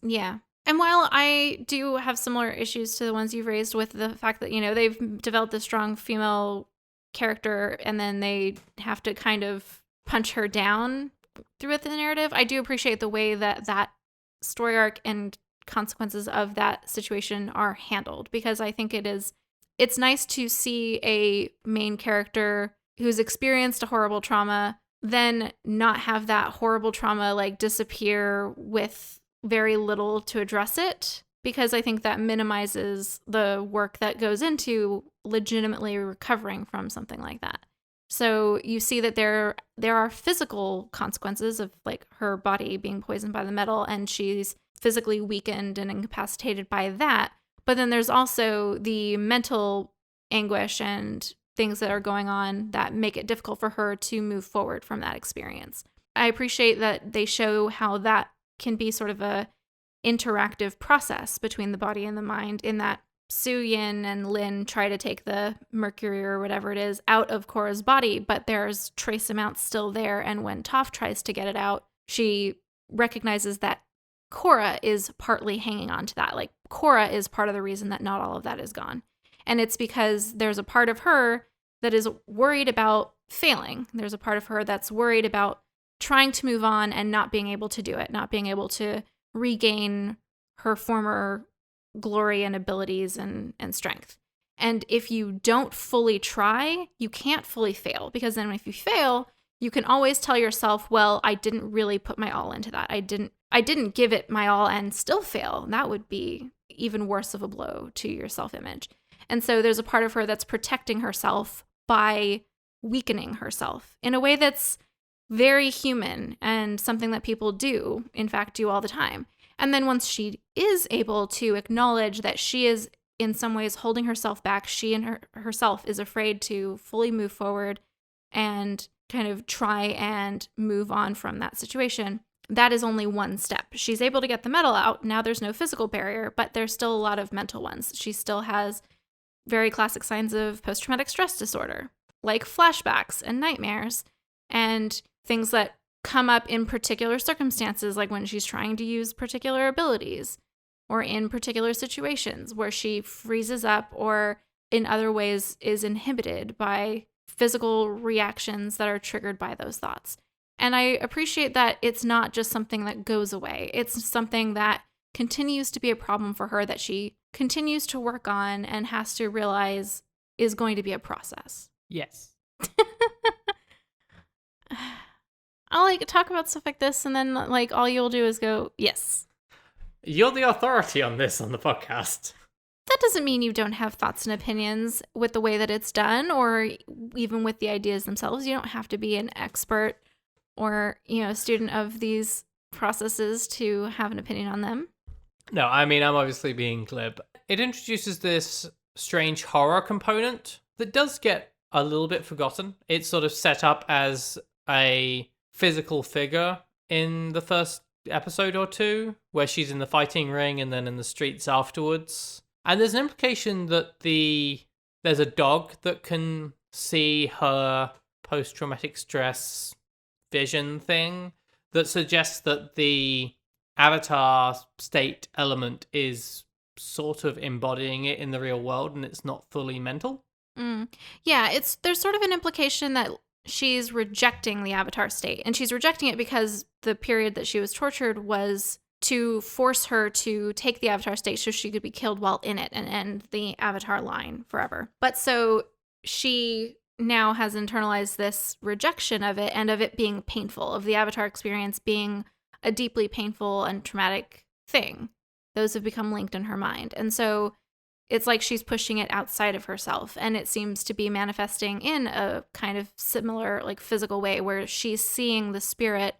B: Yeah. And while I do have similar issues to the ones you've raised with the fact that, they've developed a strong female character and then they have to kind of punch her down throughout the narrative, I do appreciate the way that story arc and consequences of that situation are handled, because I think it's nice to see a main character who's experienced a horrible trauma then not have that horrible trauma disappear with very little to address it, because I think that minimizes the work that goes into legitimately recovering from something like that. So you see that there are physical consequences of her body being poisoned by the metal, and she's physically weakened and incapacitated by that. But then there's also the mental anguish and things that are going on that make it difficult for her to move forward from that experience. I appreciate that they show how that can be sort of a interactive process between the body and the mind, in that Soo-yin and Lin try to take the mercury or whatever it is out of Korra's body, but there's trace amounts still there. And when Toph tries to get it out, she recognizes that Korra is partly hanging on to that. Like, Korra is part of the reason that not all of that is gone. And it's because there's a part of her that is worried about failing. There's a part of her that's worried about trying to move on and not being able to do it, not being able to regain her former glory and abilities and strength. And if you don't fully try, you can't fully fail, because then if you fail, you can always tell yourself, well, I didn't really put my all into that. I didn't give it my all and still fail. That would be even worse of a blow to your self-image. And so there's a part of her that's protecting herself by weakening herself in a way that's very human and something that people do, in fact, do all the time. And then once she is able to acknowledge that she is in some ways holding herself back, she and herself is afraid to fully move forward and kind of try and move on from that situation. That is only one step. She's able to get the metal out. Now there's no physical barrier, but there's still a lot of mental ones. She still has very classic signs of post-traumatic stress disorder, like flashbacks and nightmares and things that come up in particular circumstances, like when she's trying to use particular abilities or in particular situations where she freezes up or in other ways is inhibited by physical reactions that are triggered by those thoughts. And I appreciate that it's not just something that goes away. It's something that continues to be a problem for her that she continues to work on and has to realize is going to be a process.
A: Yes.
B: I'll like talk about stuff like this and then like all you'll do is go, yes.
A: You're the authority on this on the podcast.
B: That doesn't mean you don't have thoughts and opinions with the way that it's done or even with the ideas themselves. You don't have to be an expert or, a student of these processes to have an opinion on them.
A: No, I mean, I'm obviously being glib. It introduces this strange horror component that does get a little bit forgotten. It's sort of set up as a physical figure in the first episode or two, where she's in the fighting ring and then in the streets afterwards. And there's an implication that there's a dog that can see her post-traumatic stress vision thing that suggests that the avatar state element is sort of embodying it in the real world and it's not fully mental.
B: Yeah, there's sort of an implication that she's rejecting the avatar state, and she's rejecting it because the period that she was tortured was to force her to take the avatar state so she could be killed while in it and end the avatar line forever. But so she now has internalized this rejection of it and of it being painful, of the avatar experience being a deeply painful and traumatic thing. Those have become linked in her mind. And so it's like she's pushing it outside of herself, and it seems to be manifesting in a kind of similar, like, physical way where she's seeing the spirit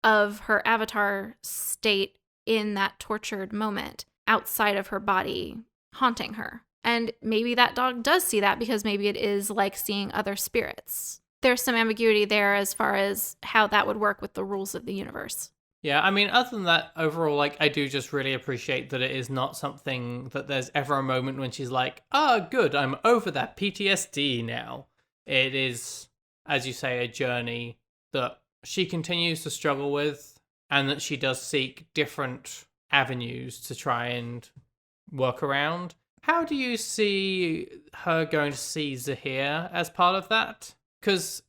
B: of her avatar state in that tortured moment outside of her body, haunting her. And maybe that dog does see that because maybe it is like seeing other spirits. There's some ambiguity there as far as how that would work with the rules of the universe.
A: Yeah, I mean, other than that, overall, like, I do just really appreciate that it is not something that there's ever a moment when she's like, good, I'm over that PTSD now. It is, as you say, a journey that she continues to struggle with, and that she does seek different avenues to try and work around. How do you see her going to see Zahir as part of that? Because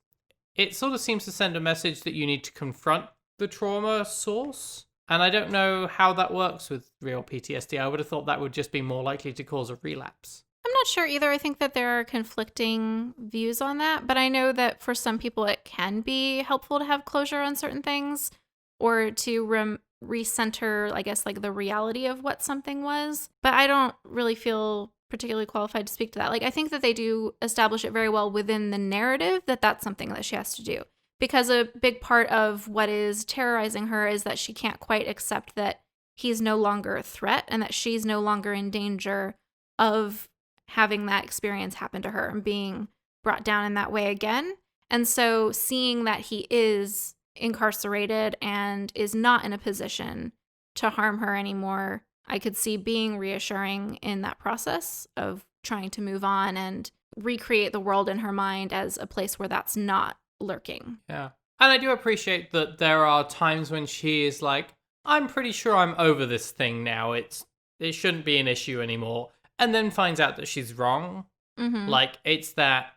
A: it sort of seems to send a message that you need to confront the trauma source. And I don't know how that works with real PTSD. I would have thought that would just be more likely to cause a relapse.
B: I'm not sure either. I think that there are conflicting views on that, but I know that for some people it can be helpful to have closure on certain things or to recenter, I guess, like the reality of what something was. But I don't really feel particularly qualified to speak to that. Like, I think that they do establish it very well within the narrative that that's something that she has to do. Because a big part of what is terrorizing her is that she can't quite accept that he's no longer a threat and that she's no longer in danger of having that experience happen to her and being brought down in that way again. And so seeing that he is incarcerated and is not in a position to harm her anymore, I could see being reassuring in that process of trying to move on and recreate the world in her mind as a place where that's not lurking.
A: Yeah. And I do appreciate that there are times when she is like, I'm pretty sure I'm over this thing now. It shouldn't be an issue anymore. And then finds out that she's wrong.
B: Mm-hmm.
A: Like, it's that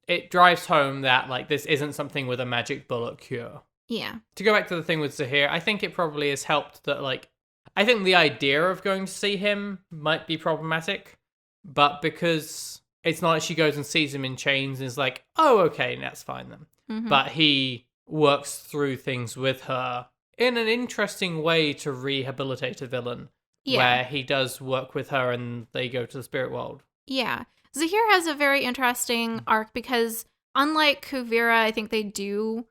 A: it drives home that, like, this isn't something with a magic bullet cure.
B: Yeah.
A: To go back to the thing with Zahir, I think it probably has helped that, like, I think the idea of going to see him might be problematic, but because it's not like she goes and sees him in chains and is like, oh, okay, that's fine then.
B: Mm-hmm.
A: But he works through things with her in an interesting way to rehabilitate a villain, where he does work with her and they go to the spirit world.
B: Yeah. Zahir has a very interesting arc because unlike Kuvira, I think they do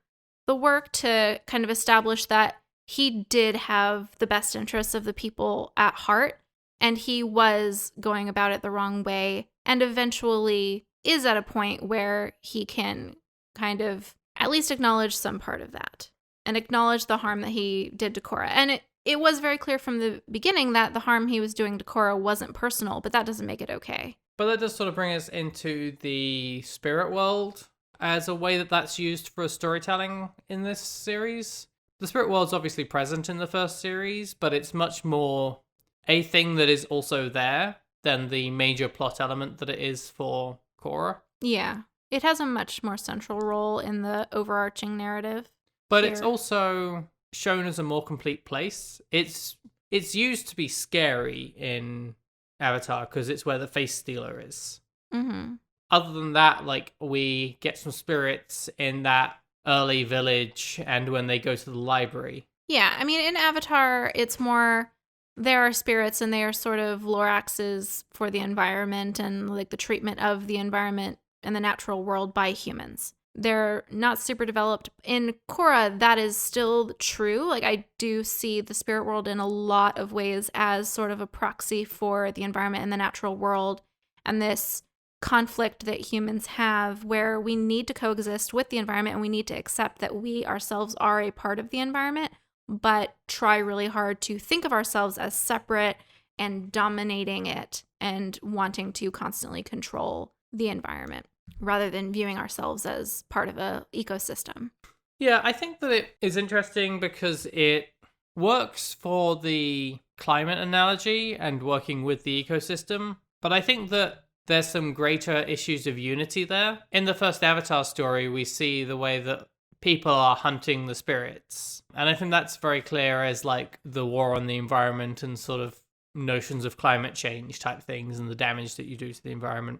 B: the work to kind of establish that he did have the best interests of the people at heart, and he was going about it the wrong way, and eventually is at a point where he can kind of at least acknowledge some part of that and acknowledge the harm that he did to Korra. And it was very clear from the beginning that the harm he was doing to Korra wasn't personal, but that doesn't make it okay.
A: But that does sort of bring us into the spirit world as a way that that's used for storytelling in this series. The spirit world's obviously present in the first series, but it's much more a thing that is also there than the major plot element that it is for Korra.
B: Yeah. It has a much more central role in the overarching narrative.
A: But
B: here.
A: It's also shown as a more complete place. It's used to be scary in Avatar because it's where the face stealer is.
B: Mm-hmm.
A: Other than that, like, we get some spirits in that early village and when they go to the library.
B: Yeah, I mean, in Avatar, it's more there are spirits and they are sort of Loraxes for the environment and like the treatment of the environment and the natural world by humans. They're not super developed. In Korra, that is still true. Like, I do see the spirit world in a lot of ways as sort of a proxy for the environment and the natural world, and this conflict that humans have where we need to coexist with the environment and we need to accept that we ourselves are a part of the environment, but try really hard to think of ourselves as separate and dominating it and wanting to constantly control the environment, rather than viewing ourselves as part of an ecosystem.
A: Yeah, I think that it is interesting because it works for the climate analogy and working with the ecosystem, but I think that there's some greater issues of unity there. In the first Avatar story, we see the way that people are hunting the spirits, and I think that's very clear as like the war on the environment and sort of notions of climate change type things and the damage that you do to the environment.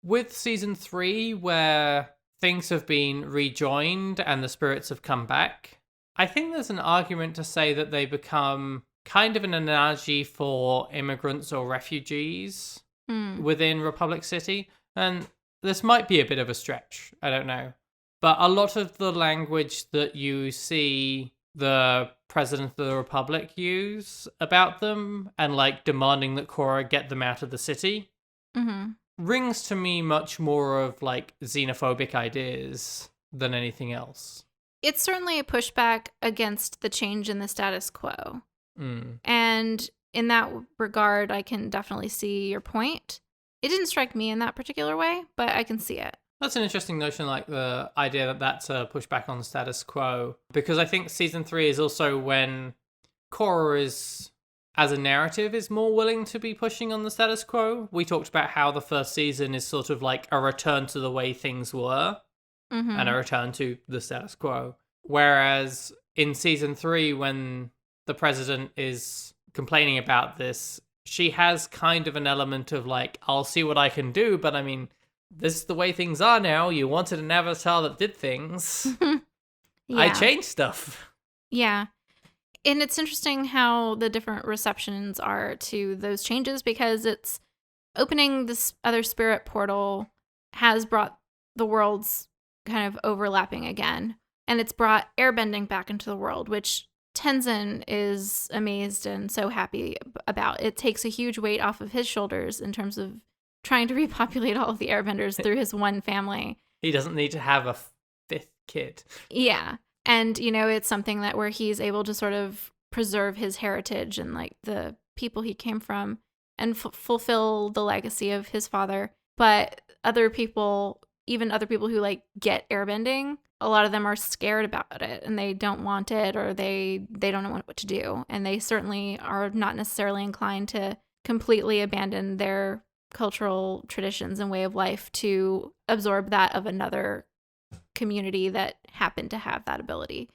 A: With season 3, where things have been rejoined and the spirits have come back, I think there's an argument to say that they become kind of an analogy for immigrants or refugees within Republic City. And this might be a bit of a stretch, I don't know. But a lot of the language that you see the President of the Republic use about them and like demanding that Korra get them out of the city rings to me much more of like xenophobic ideas than anything else.
B: It's certainly a pushback against the change in the status quo. And in that regard, I can definitely see your point. It didn't strike me in that particular way, but I can see it.
A: That's an interesting notion, like the idea that that's a pushback on the status quo, because I think season 3 is also when Korra is, as a narrative, is more willing to be pushing on the status quo. We talked about how the first season is sort of like a return to the way things were and a return to the status quo. Whereas in season 3, when the president is complaining about this, she has kind of an element of like, I'll see what I can do, but I mean, this is the way things are now. You wanted an avatar that did things. I changed stuff.
B: Yeah. And it's interesting how the different receptions are to those changes, because it's opening this other spirit portal has brought the worlds kind of overlapping again. And it's brought airbending back into the world, which Tenzin is amazed and so happy about. It takes a huge weight off of his shoulders in terms of trying to repopulate all of the airbenders through his one family.
A: He doesn't need to have a fifth kid.
B: Yeah. And, it's something that where he's able to sort of preserve his heritage and like the people he came from and fulfill the legacy of his father. But other people, even other people who like get airbending, a lot of them are scared about it and they don't want it, or they don't know what to do. And they certainly are not necessarily inclined to completely abandon their cultural traditions and way of life to absorb that of another community that happened to have that ability.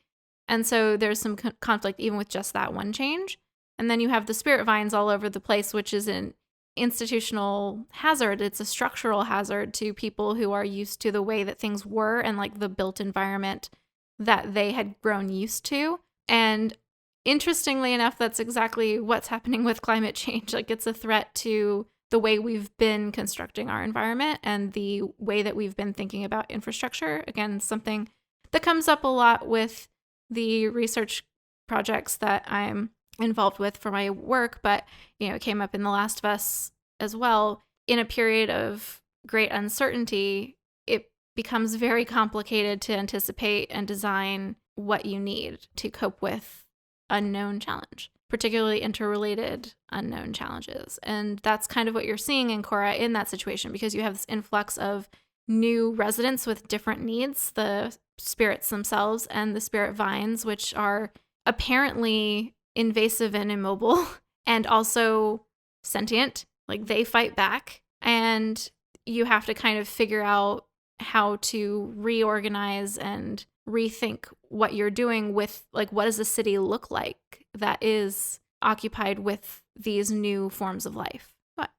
B: And so there's some conflict even with just that one change. And then you have the spirit vines all over the place, which is an institutional hazard. It's a structural hazard to people who are used to the way that things were and like the built environment that they had grown used to. And interestingly enough, that's exactly what's happening with climate change. Like it's a threat to the way we've been constructing our environment and the way that we've been thinking about infrastructure. Again, something that comes up a lot with the research projects that I'm involved with for my work, but it came up in The Last of Us as well. In a period of great uncertainty, it becomes very complicated to anticipate and design what you need to cope with unknown challenge, particularly interrelated unknown challenges. And that's kind of what you're seeing in Korra in that situation, because you have this influx of new residents with different needs, the spirits themselves and the spirit vines, which are apparently invasive and immobile and also sentient. Like they fight back, and you have to kind of figure out how to reorganize and rethink what you're doing with, like, what does a city look like that is occupied with these new forms of life. What?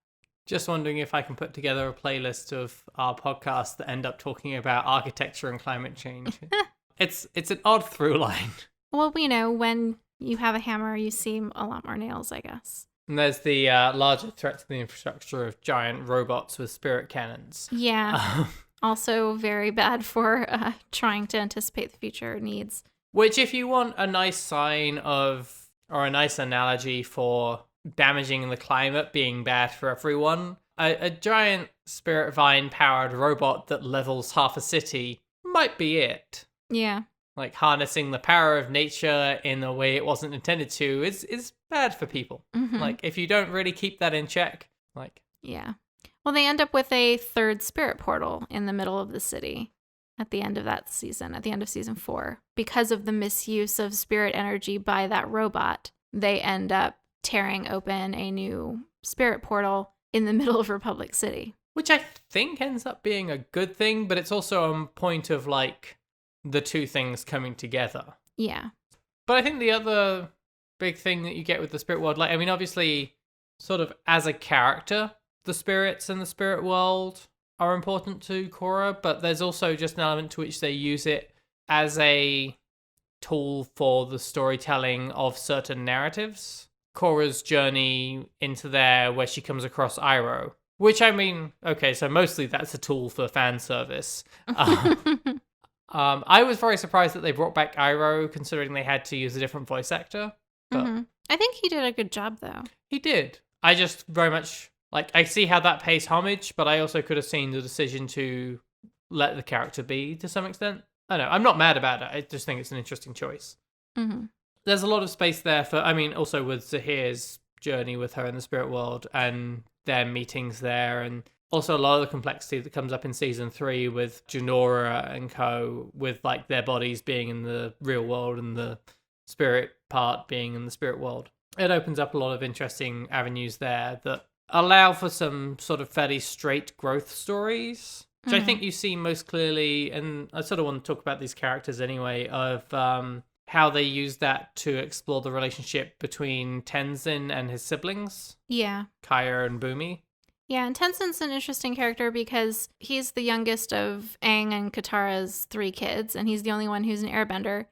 A: Just wondering if I can put together a playlist of our podcasts that end up talking about architecture and climate change. It's an odd through line.
B: Well, when you have a hammer, you see a lot more nails, I guess.
A: And there's the larger threat to the infrastructure of giant robots with spirit cannons.
B: Yeah. Also very bad for trying to anticipate the future needs.
A: Which, if you want a nice sign of, or a nice analogy for damaging the climate being bad for everyone, a giant spirit vine powered robot that levels half a city might be it.
B: Yeah.
A: Like harnessing the power of nature in a way it wasn't intended to is bad for people.
B: Mm-hmm.
A: Like if you don't really keep that in check, like.
B: Yeah. Well, they end up with a third spirit portal in the middle of the city at the end of that season, at the end of season 4. Because of the misuse of spirit energy by that robot, they end up tearing open a new spirit portal in the middle of Republic City.
A: Which I think ends up being a good thing, but it's also a point of like the two things coming together.
B: Yeah.
A: But I think the other big thing that you get with the spirit world, like, I mean, obviously, sort of as a character, the spirits in the spirit world are important to Korra, but there's also just an element to which they use it as a tool for the storytelling of certain narratives. Korra's journey into there, where she comes across Iroh, which, I mean, okay, so mostly that's a tool for fan service. I was very surprised that they brought back Iroh, considering they had to use a different voice actor. But
B: I think he did a good job, though.
A: He did. I just very much, like, I see how that pays homage, but I also could have seen the decision to let the character be to some extent. I don't know. I'm not mad about it. I just think it's an interesting choice.
B: Mm-hmm.
A: There's a lot of space there for, I mean, also with Zahir's journey with her in the spirit world and their meetings there, and also a lot of the complexity that comes up in season 3 with Junora and co, with like their bodies being in the real world and the spirit part being in the spirit world. It opens up a lot of interesting avenues there that allow for some sort of fairly straight growth stories, which I think you see most clearly, and I sort of want to talk about these characters anyway, of how they use that to explore the relationship between Tenzin and his siblings.
B: Yeah.
A: Kaya and Bumi.
B: Yeah, and Tenzin's an interesting character because he's the youngest of Aang and Katara's 3 kids, and he's the only one who's an airbender.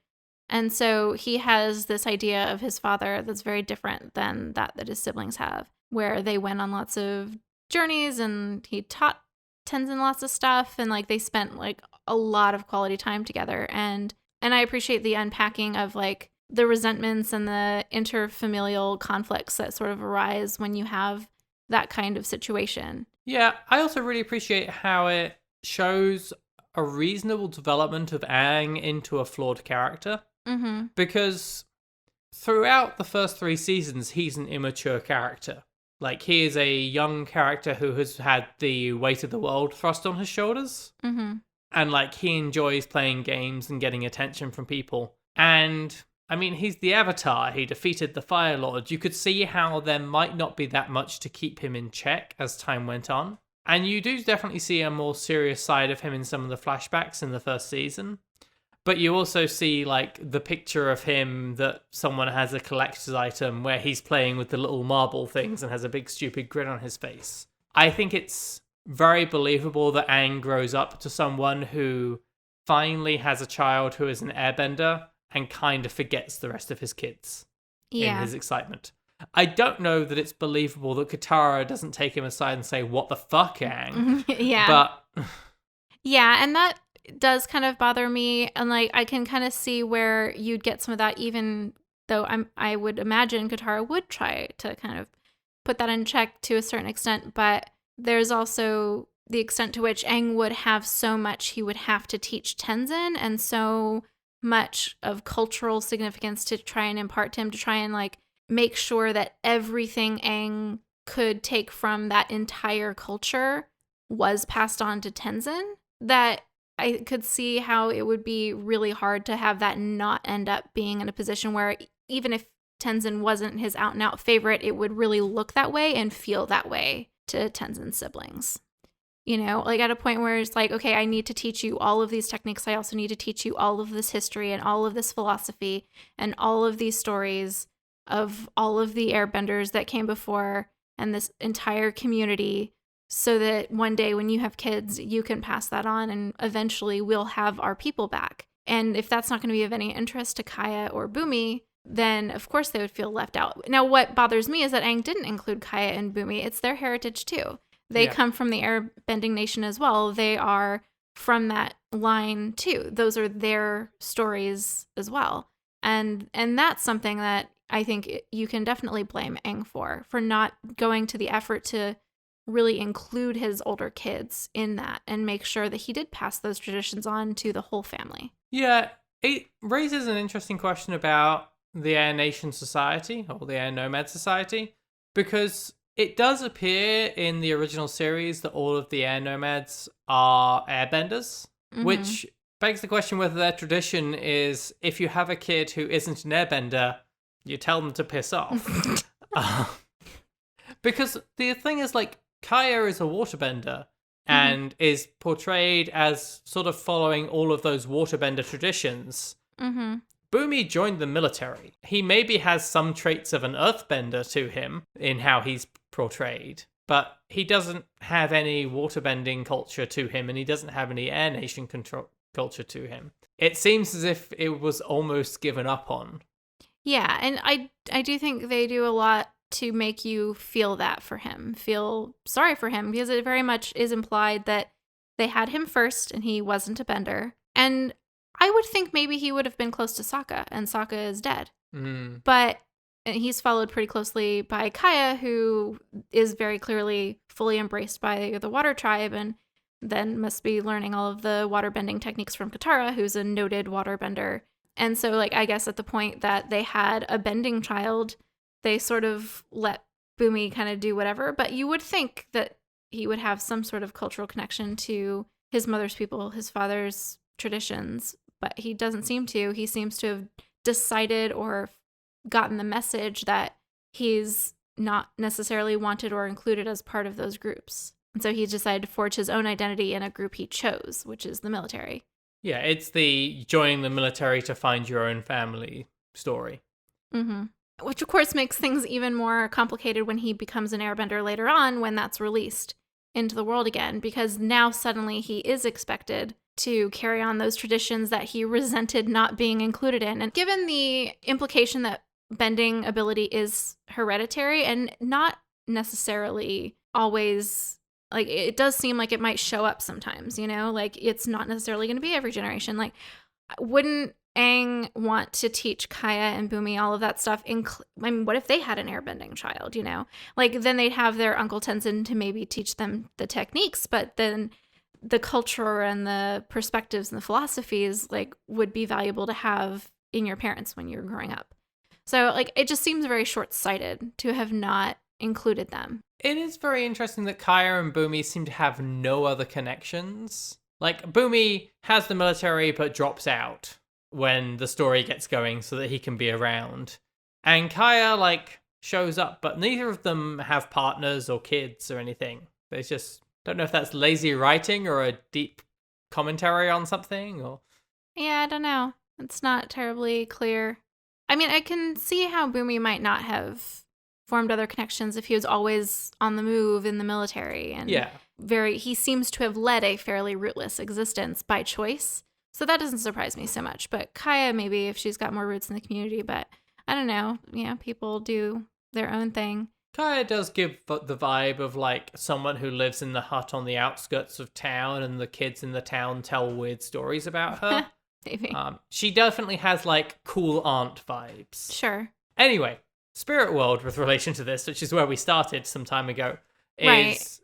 B: And so he has this idea of his father that's very different than that his siblings have, where they went on lots of journeys and he taught Tenzin lots of stuff, and like they spent like a lot of quality time together. And I appreciate the unpacking of like the resentments and the interfamilial conflicts that sort of arise when you have that kind of situation.
A: Yeah, I also really appreciate how it shows a reasonable development of Aang into a flawed character.
B: Mm-hmm.
A: Because throughout the first 3 seasons, he's an immature character. Like, he is a young character who has had the weight of the world thrust on his shoulders.
B: Mm-hmm.
A: And, like, he enjoys playing games and getting attention from people. And, I mean, he's the Avatar. He defeated the Fire Lord. You could see how there might not be that much to keep him in check as time went on. And you do definitely see a more serious side of him in some of the flashbacks in the first season. But you also see, like, the picture of him that someone has a collector's item where he's playing with the little marble things and has a big stupid grin on his face. I think it's very believable that Aang grows up to someone who finally has a child who is an airbender and kind of forgets the rest of his kids in his excitement. I don't know that it's believable that Katara doesn't take him aside and say, "What the fuck, Aang?"
B: Yeah.
A: But
B: yeah, and that does kind of bother me, and like I can kind of see where you'd get some of that, even though I would imagine Katara would try to kind of put that in check to a certain extent, but there's also the extent to which Aang would have so much he would have to teach Tenzin, and so much of cultural significance to try and impart to him, to try and like make sure that everything Aang could take from that entire culture was passed on to Tenzin, that I could see how it would be really hard to have that not end up being in a position where even if Tenzin wasn't his out and out favorite, it would really look that way and feel that way to Tenzin's siblings. You know, like at a point where it's like, okay, I need to teach you all of these techniques. I also need to teach you all of this history and all of this philosophy and all of these stories of all of the airbenders that came before and this entire community, so that one day when you have kids, you can pass that on and eventually we'll have our people back. And if that's not going to be of any interest to Kaya or Bumi, then of course they would feel left out. Now, what bothers me is that Aang didn't include Kaya and Bumi. It's their heritage too. They come from the airbending nation as well. They are from that line too. Those are their stories as well. And that's something that I think you can definitely blame Aang for not going to the effort to really include his older kids in that and make sure that he did pass those traditions on to the whole family.
A: Yeah, it raises an interesting question about the Air Nation Society or the Air Nomad Society, because it does appear in the original series that all of the Air Nomads are airbenders, which begs the question whether their tradition is if you have a kid who isn't an airbender, you tell them to piss off. Because the thing is, like, Kaya is a waterbender and is portrayed as sort of following all of those waterbender traditions. Bumi joined the military. He maybe has some traits of an earthbender to him in how he's portrayed, but he doesn't have any waterbending culture to him, and he doesn't have any Air Nation culture to him. It seems as if it was almost given up on.
B: Yeah, and I do think they do a lot to make you feel that for him, feel sorry for him, because it very much is implied that they had him first and he wasn't a bender. And I would think maybe he would have been close to Sokka, and Sokka is dead. But he's followed pretty closely by Kaya, who is very clearly fully embraced by the Water Tribe, and then must be learning all of the waterbending techniques from Katara, who's a noted waterbender. And so, like, I guess at the point that they had a bending child, they sort of let Bumi kind of do whatever. But you would think that he would have some sort of cultural connection to his mother's people, his father's traditions. But he doesn't seem to. He seems to have decided or gotten the message that he's not necessarily wanted or included as part of those groups. And so he decided to forge his own identity in a group he chose, which is the military.
A: Yeah, it's the joining the military to find your own family story.
B: Which, of course, makes things even more complicated when he becomes an airbender later on, when that's released into the world again, because now suddenly he is expected to carry on those traditions that he resented not being included in. And given the implication that bending ability is hereditary and not necessarily always, like, it does seem like it might show up sometimes, you know, like it's not necessarily going to be every generation. Like, wouldn't Aang want to teach Kaya and Bumi all of that stuff? I mean, what if they had an airbending child, you know? Like, then they'd have their Uncle Tenzin to maybe teach them the techniques, but then the culture and the perspectives and the philosophies, like, would be valuable to have in your parents when you're growing up. So, like, it just seems very short-sighted to have not included them.
A: It is very interesting that Kaya and Bumi seem to have no other connections. Like, Bumi has the military but drops out when the story gets going so that he can be around. And Kaya, like, shows up, but neither of them have partners or kids or anything. But it's just, don't know if that's lazy writing or a deep commentary on something, or...
B: Yeah, I don't know. It's not terribly clear. I mean, I can see how Bumi might not have formed other connections if he was always on the move in the military. And
A: yeah.
B: he seems to have led a fairly rootless existence by choice. So that doesn't surprise me so much. But Kaya, maybe, if she's got more roots in the community, but I don't know. Yeah, people do their own thing.
A: Kaya does give the vibe of, like, someone who lives in the hut on the outskirts of town and the kids in the town tell weird stories about her.
B: Maybe.
A: She definitely has, like, cool aunt vibes.
B: Sure.
A: Anyway, Spirit World, with relation to this, which is where we started some time ago, is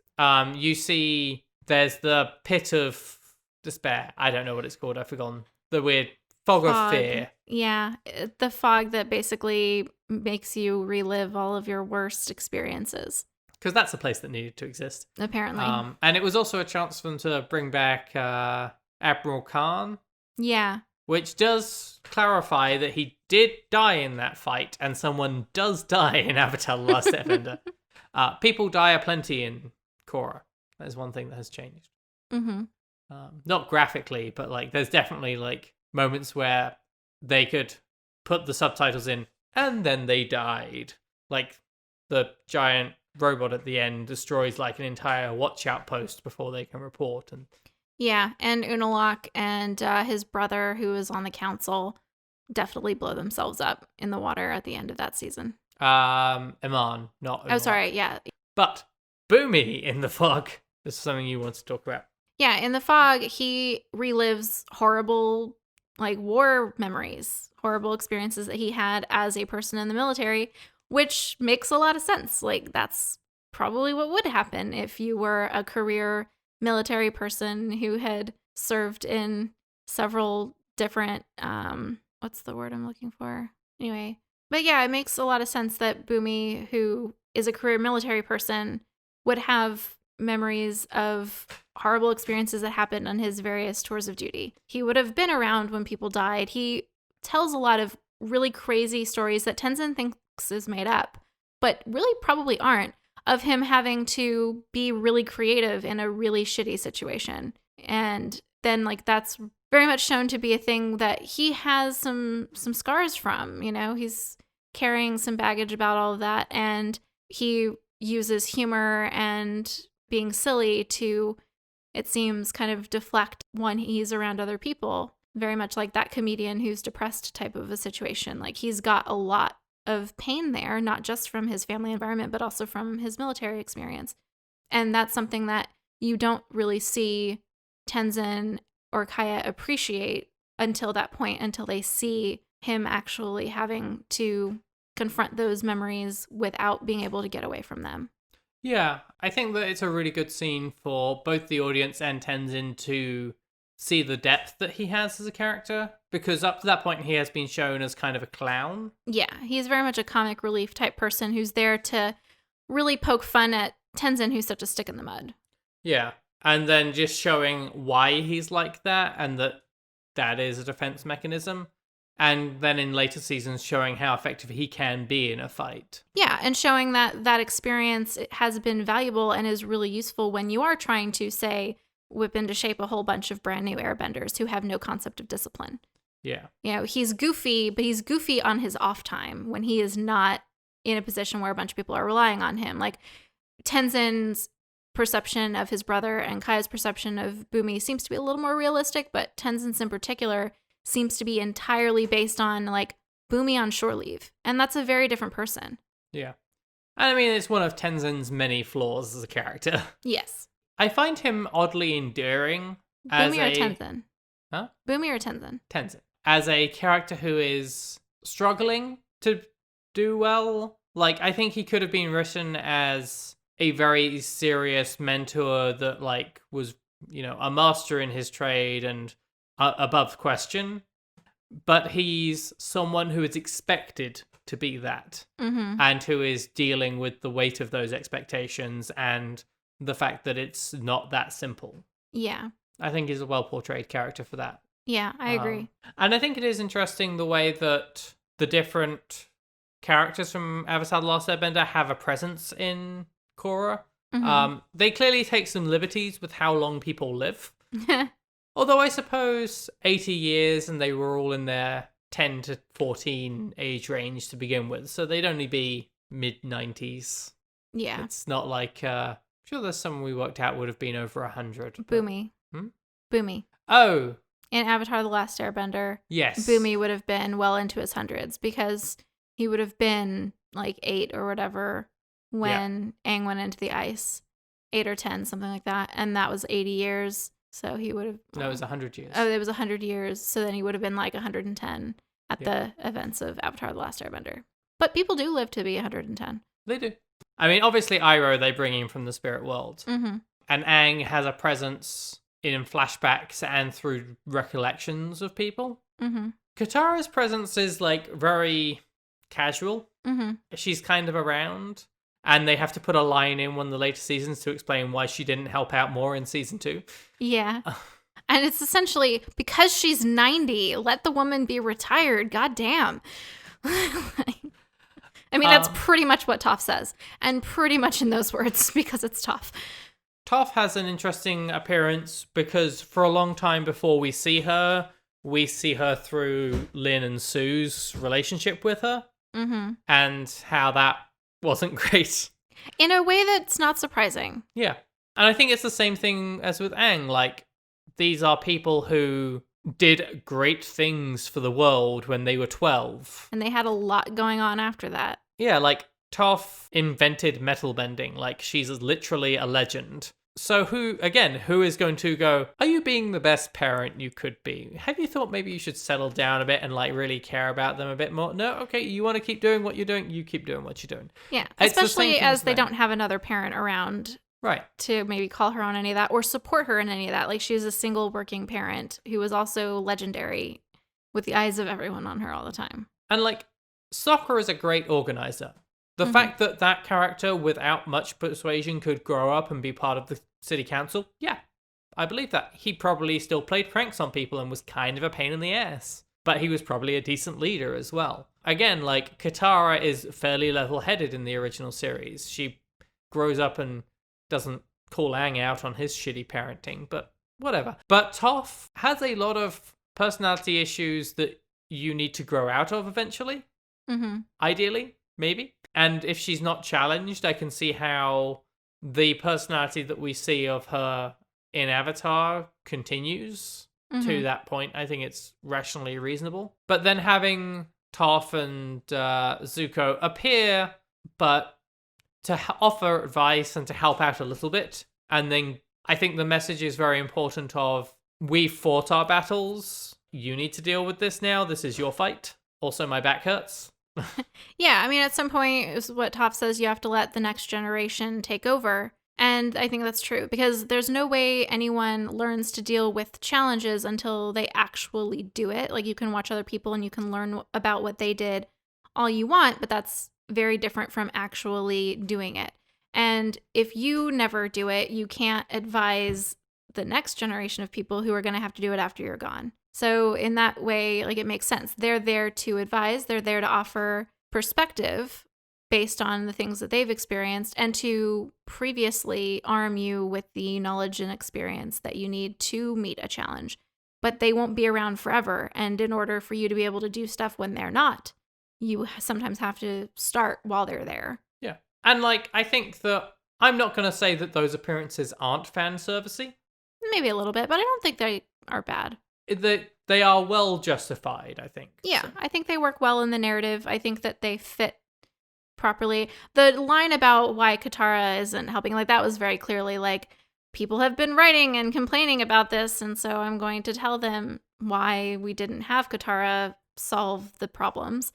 A: you see there's the pit of despair. I don't know what it's called. I've forgotten. The weird fog of fear.
B: Yeah, the fog that basically makes you relive all of your worst experiences.
A: Because that's a place that needed to exist.
B: Apparently.
A: And it was also a chance for them to bring back Admiral Khan.
B: Yeah.
A: Which does clarify that he did die in that fight, and someone does die in Avatar: The Last Airbender. People die aplenty in Korra. That is one thing that has changed.
B: Mm-hmm.
A: Not graphically, but, like, there's definitely, like, moments where they could put the subtitles in, and then they died. Like, the giant robot at the end destroys, like, an entire watch outpost before they can report. And
B: yeah, and Unalaq and his brother, who is on the council, definitely blow themselves up in the water at the end of that season.
A: Iman, not Unalaq.
B: Oh, sorry, yeah.
A: But Bumi in the fog. This is something you want to talk about.
B: Yeah, in the fog, he relives horrible, like, war memories, horrible experiences that he had as a person in the military, which makes a lot of sense. Like, that's probably what would happen if you were a career military person who had served in several different, what's the word I'm looking for? Anyway. But yeah, it makes a lot of sense that Bumi, who is a career military person, would have memories of horrible experiences that happened on his various tours of duty. He would have been around when people died. He tells a lot of really crazy stories that Tenzin thinks is made up, but really probably aren't, of him having to be really creative in a really shitty situation. And then, like, that's very much shown to be a thing that he has some scars from, you know? He's carrying some baggage about all of that, and he uses humor and being silly to, it seems, kind of deflect when he's around other people. Very much like that comedian who's depressed type of a situation. Like, he's got a lot of pain there, not just from his family environment, but also from his military experience. And that's something that you don't really see Tenzin or Kaya appreciate until that point, until they see him actually having to confront those memories without being able to get away from them.
A: Yeah, I think that it's a really good scene for both the audience and Tenzin to see the depth that he has as a character, because up to that point he has been shown as kind of a clown.
B: Yeah, he's very much a comic relief type person who's there to really poke fun at Tenzin, who's such a stick in the mud.
A: Yeah, and then just showing why he's like that, and that is a defense mechanism. And then in later seasons showing how effective he can be in a fight.
B: Yeah, and showing that experience has been valuable and is really useful when you are trying to, say, whip into shape a whole bunch of brand new airbenders who have no concept of discipline.
A: Yeah.
B: You know, he's goofy, but he's goofy on his off time when he is not in a position where a bunch of people are relying on him. Like, Tenzin's perception of his brother and Kaya's perception of Bumi seems to be a little more realistic, but Tenzin's in particular seems to be entirely based on, like, Bumi on shore leave. And that's a very different person.
A: Yeah. And I mean, it's one of Tenzin's many flaws as a character.
B: Yes.
A: I find him oddly endearing.
B: Bumi or Tenzin?
A: Huh?
B: Bumi or Tenzin?
A: Tenzin. as a character who is struggling to do well. Like, I think he could have been written as a very serious mentor that, like, was, a master in his trade and above question. But he's someone who is expected to be that, and who is dealing with the weight of those expectations and the fact that it's not that simple.
B: Yeah.
A: I think he's a well-portrayed character for that.
B: Yeah, I agree.
A: And I think it is interesting the way that the different characters from Avatar The Last Airbender have a presence in Korra. They clearly take some liberties with how long people live. Although I suppose 80 years and they were all in their 10 to 14 age range to begin with. So they'd only be mid-90s.
B: Yeah.
A: It's not like... I'm sure there's someone we worked out would have been over 100.
B: Boomy. Boomy.
A: Oh.
B: In Avatar The Last Airbender,
A: yes.
B: Boomy would have been well into his hundreds because he would have been like 8 or whatever when Aang went into the ice. 8 or 10, something like that. And that was 80 years. So he would have...
A: No, it was 100 years.
B: Oh, it was 100 years. So then he would have been like 110 at the events of Avatar The Last Airbender. But people do live to be 110.
A: They do. I mean, obviously, Iroh, they bring in from the spirit world. And Aang has a presence in flashbacks and through recollections of people. Katara's presence is, like, very casual. She's kind of around. And they have to put a line in one of the later seasons to explain why she didn't help out more in season 2. Yeah.
B: And it's essentially, because she's 90, let the woman be retired. God damn. I mean, that's pretty much what Toph says. And pretty much in those words, because it's Toph.
A: Toph has an interesting appearance because for a long time before we see her through Lin and Sue's relationship with her. And how that wasn't great.
B: In a way that's not surprising.
A: Yeah. And I think it's the same thing as with Aang. Like, these are people who did great things for the world when they were 12.
B: And they had a lot going on after that.
A: Yeah, like, Toph invented metal bending. Like, she's literally a legend. So who is going to go, are you being the best parent you could be? Have you thought maybe you should settle down a bit and, like, really care about them a bit more? No? Okay, you want to keep doing what you're doing? You keep doing what you're doing.
B: Yeah, especially as they don't have another parent around.
A: Right.
B: To maybe call her on any of that or support her in any of that. Like, she's a single working parent who was also legendary with the eyes of everyone on her all the time.
A: And, like, Sokka is a great organizer. The fact that that character, without much persuasion, could grow up and be part of the city council, yeah, I believe that. He probably still played pranks on people and was kind of a pain in the ass. But he was probably a decent leader as well. Again, like, Katara is fairly level-headed in the original series. She grows up and doesn't call Aang out on his shitty parenting, but whatever. But Toph has a lot of personality issues that you need to grow out of eventually. Ideally, maybe. And if she's not challenged, I can see how the personality that we see of her in Avatar continues to that point. I think it's rationally reasonable. But then having Toph and Zuko appear, but to offer advice and to help out a little bit. And then I think the message is very important of, we fought our battles. You need to deal with this now. This is your fight. Also, my back hurts.
B: Yeah, I mean, at some point, is what Toph says, you have to let the next generation take over. And I think that's true, because there's no way anyone learns to deal with challenges until they actually do it. Like, you can watch other people and you can learn about what they did all you want, but that's very different from actually doing it. And if you never do it, you can't advise the next generation of people who are going to have to do it after you're gone. So in that way, like, it makes sense. They're there to advise. They're there to offer perspective based on the things that they've experienced and to previously arm you with the knowledge and experience that you need to meet a challenge. But they won't be around forever. And in order for you to be able to do stuff when they're not, you sometimes have to start while they're there.
A: Yeah. And, like, I think that I'm not going to say that those appearances aren't fan servicey.
B: Maybe a little bit, but I don't think they are bad.
A: They are well justified, I think.
B: Yeah, so. I think they work well in the narrative. I think that they fit properly. The line about why Katara isn't helping, like, that was very clearly, like, people have been writing and complaining about this, and so I'm going to tell them why we didn't have Katara solve the problems.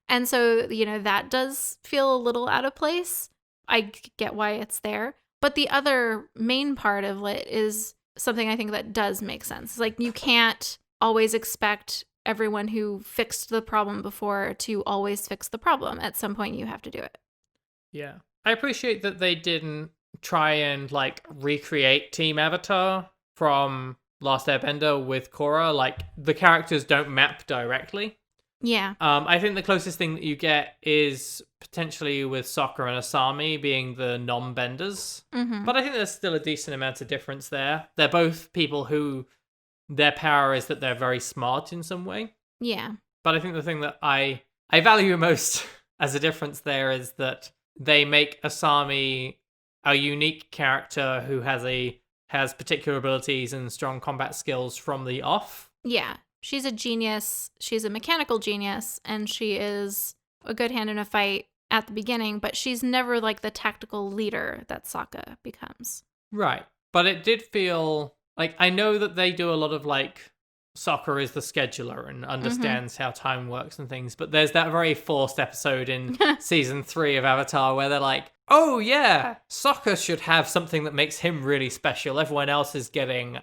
B: And so, that does feel a little out of place. I get why it's there. But the other main part of it is something I think that does make sense. Like, you can't always expect everyone who fixed the problem before to always fix the problem. At some point, you have to do it.
A: Yeah. I appreciate that they didn't try and, like, recreate Team Avatar from Last Airbender with Korra. Like, the characters don't map directly.
B: Yeah.
A: I think the closest thing that you get is potentially with Sokka and Asami being the non-benders.
B: Mm-hmm.
A: But I think there's still a decent amount of difference there. They're both people who their power is that they're very smart in some way.
B: Yeah.
A: But I think the thing that I value most as a difference there is that they make Asami a unique character who has particular abilities and strong combat skills from the off.
B: Yeah. She's a genius. She's a mechanical genius, and she is a good hand in a fight at the beginning, but she's never like the tactical leader that Sokka becomes.
A: Right. But it did feel like, I know that they do a lot of like, Sokka is the scheduler and understands how time works and things, but there's that very forced episode in season 3 of Avatar where they're like, oh yeah, Sokka should have something that makes him really special. Everyone else is getting,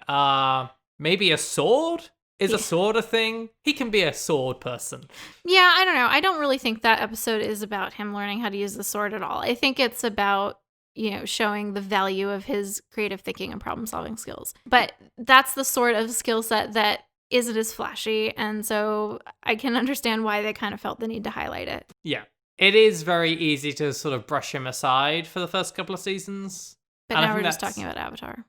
A: maybe a sword? Is a sword a thing? He can be a sword person.
B: Yeah, I don't know. I don't really think that episode is about him learning how to use the sword at all. I think it's about, showing the value of his creative thinking and problem solving skills. But that's the sort of skill set that isn't as flashy. And so I can understand why they kind of felt the need to highlight it.
A: Yeah. It is very easy to sort of brush him aside for the first couple of seasons.
B: But now we're just talking about Avatar.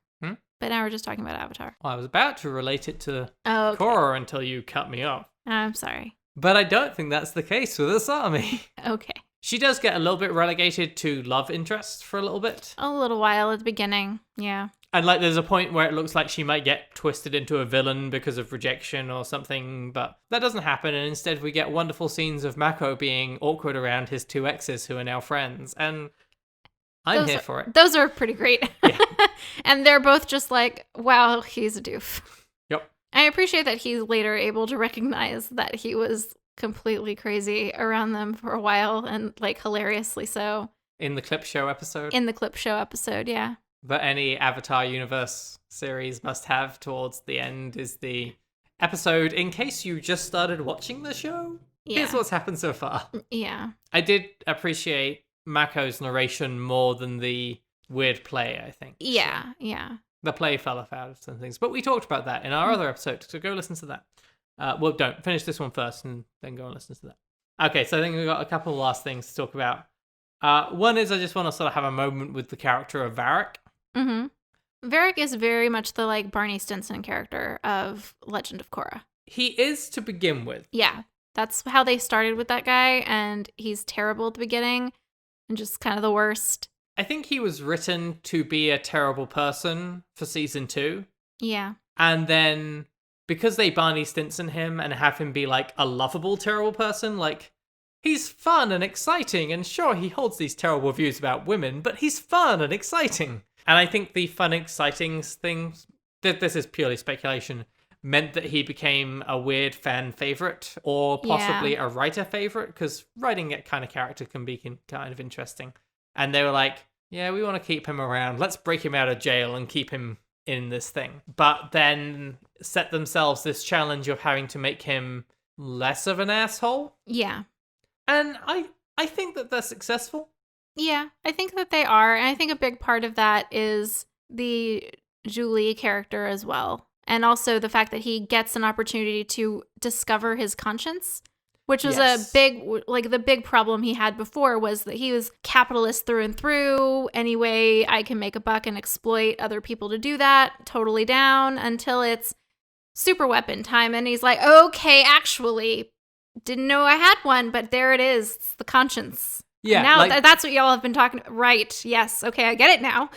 B: But now we're just talking about Avatar.
A: Well, I was about to relate it to
B: okay.
A: Korra until you cut me off.
B: I'm sorry.
A: But I don't think that's the case with Asami.
B: Okay.
A: She does get a little bit relegated to love interest for a little bit.
B: A little while at the beginning, yeah.
A: And like there's a point where it looks like she might get twisted into a villain because of rejection or something, but that doesn't happen, and instead we get wonderful scenes of Mako being awkward around his 2 exes who are now friends, and I'm here for it.
B: Those are pretty great.
A: Yeah.
B: And they're both just like, wow, he's a doof.
A: Yep.
B: I appreciate that he's later able to recognize that he was completely crazy around them for a while, and like hilariously so.
A: In the clip show episode?
B: In the clip show episode, yeah.
A: That any Avatar universe series must have towards the end is the episode, in case you just started watching the show, here's what's happened so far.
B: Yeah.
A: I did appreciate Mako's narration more than the weird play, I think.
B: Yeah,
A: so
B: yeah.
A: The play fell off out of some things, but we talked about that in our other episode, so go listen to that. Well, don't. Finish this one first and then go and listen to that. Okay, so I think we've got a couple of last things to talk about. One is I just want to sort of have a moment with the character of Varric.
B: Mm-hmm. Varric is very much the like Barney Stinson character of Legend of Korra.
A: He is to begin with.
B: Yeah, that's how they started with that guy, and he's terrible at the beginning and just kind of the worst.
A: I think he was written to be a terrible person for season 2.
B: Yeah.
A: And then because they Barney Stinson him and have him be like a lovable terrible person, like he's fun and exciting, and sure he holds these terrible views about women, but he's fun and exciting. And I think the fun exciting thing, this is purely speculation, meant that he became a weird fan favorite or possibly a writer favorite, because writing that kind of character can be kind of interesting. And they were like, yeah, we want to keep him around. Let's break him out of jail and keep him in this thing. But then set themselves this challenge of having to make him less of an asshole.
B: Yeah.
A: And I think that they're successful.
B: Yeah, I think that they are. And I think a big part of that is the Julie character as well. And also the fact that he gets an opportunity to discover his conscience. Which was the big problem he had before was that he was capitalist through and through. Any way I can make a buck and exploit other people to do that, totally down, until it's super weapon time. And he's like, okay, actually, didn't know I had one, but there it is. It's the conscience.
A: Yeah.
B: Now that's what y'all have been talking about. Right. Yes. Okay, I get it now.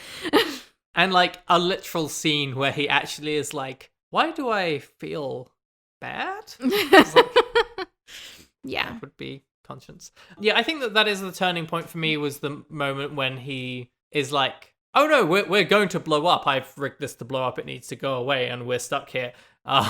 A: And like a literal scene where he actually is like, why do I feel bad?
B: Yeah.
A: That would be conscience. Yeah, I think that is the turning point for me, was the moment when he is like, oh no, we're going to blow up. I've rigged this to blow up. It needs to go away and we're stuck here. And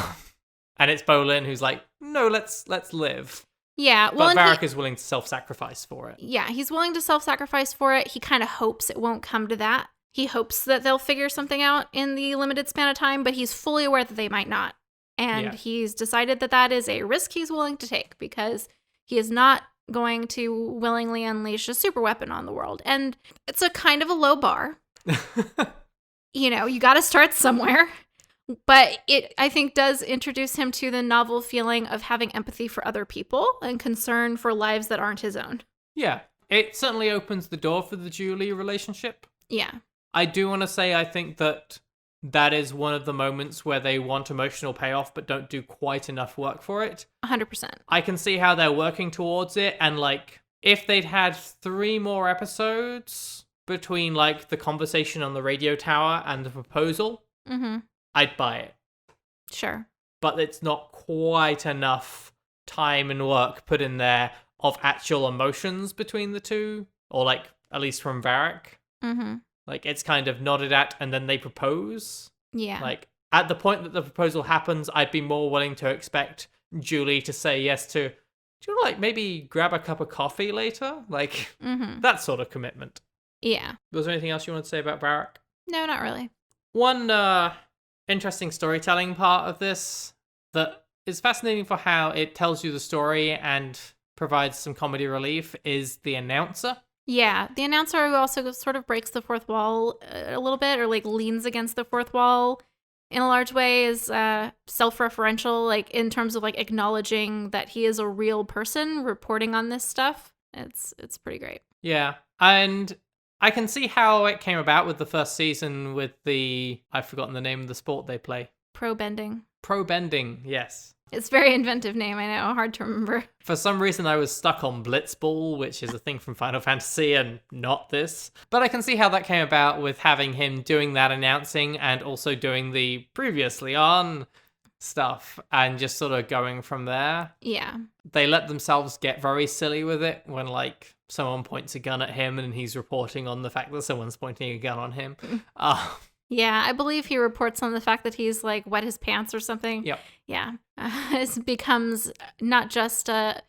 A: And it's Bolin who's like, no, let's live.
B: Yeah, well,
A: But Varric is willing to self-sacrifice for it.
B: Yeah, he's willing to self-sacrifice for it. He kind of hopes it won't come to that. He hopes that they'll figure something out in the limited span of time, but he's fully aware that they might not. And he's decided that that is a risk he's willing to take because he is not going to willingly unleash a super weapon on the world. And it's a kind of a low bar. You got to start somewhere. But it, I think, does introduce him to the novel feeling of having empathy for other people and concern for lives that aren't his own.
A: Yeah, it certainly opens the door for the Julie relationship.
B: Yeah.
A: I do want to say I think that is one of the moments where they want emotional payoff but don't do quite enough work for it.
B: 100%.
A: I can see how they're working towards it, and like if they'd had 3 more episodes between like the conversation on the radio tower and the proposal, I'd buy it.
B: Sure.
A: But it's not quite enough time and work put in there of actual emotions between the two, or like at least from Varric. Like it's kind of nodded at and then they propose.
B: Yeah.
A: Like at the point that the proposal happens, I'd be more willing to expect Julie to say yes to, do you want to like maybe grab a cup of coffee later? Like that sort of commitment.
B: Yeah.
A: Was there anything else you wanted to say about Varric?
B: No, not really.
A: One interesting storytelling part of this that is fascinating for how it tells you the story and provides some comedy relief is the announcer. Yeah,
B: the announcer who also sort of breaks the fourth wall a little bit, or like leans against the fourth wall in a large way, is self-referential, like in terms of like acknowledging that he is a real person reporting on this stuff. It's pretty great.
A: Yeah, and I can see how it came about with the first season with I've forgotten the name of the sport they play.
B: Pro bending.
A: Pro bending, yes.
B: It's a very inventive name, I know, hard to remember.
A: For some reason I was stuck on Blitzball, which is a thing from Final Fantasy and not this. But I can see how that came about with having him doing that announcing and also doing the previously on stuff and just sort of going from there.
B: Yeah.
A: They let themselves get very silly with it when like someone points a gun at him and he's reporting on the fact that someone's pointing a gun on him.
B: Yeah, I believe he reports on the fact that he's like wet his pants or something.
A: Yep.
B: Yeah. It becomes not just a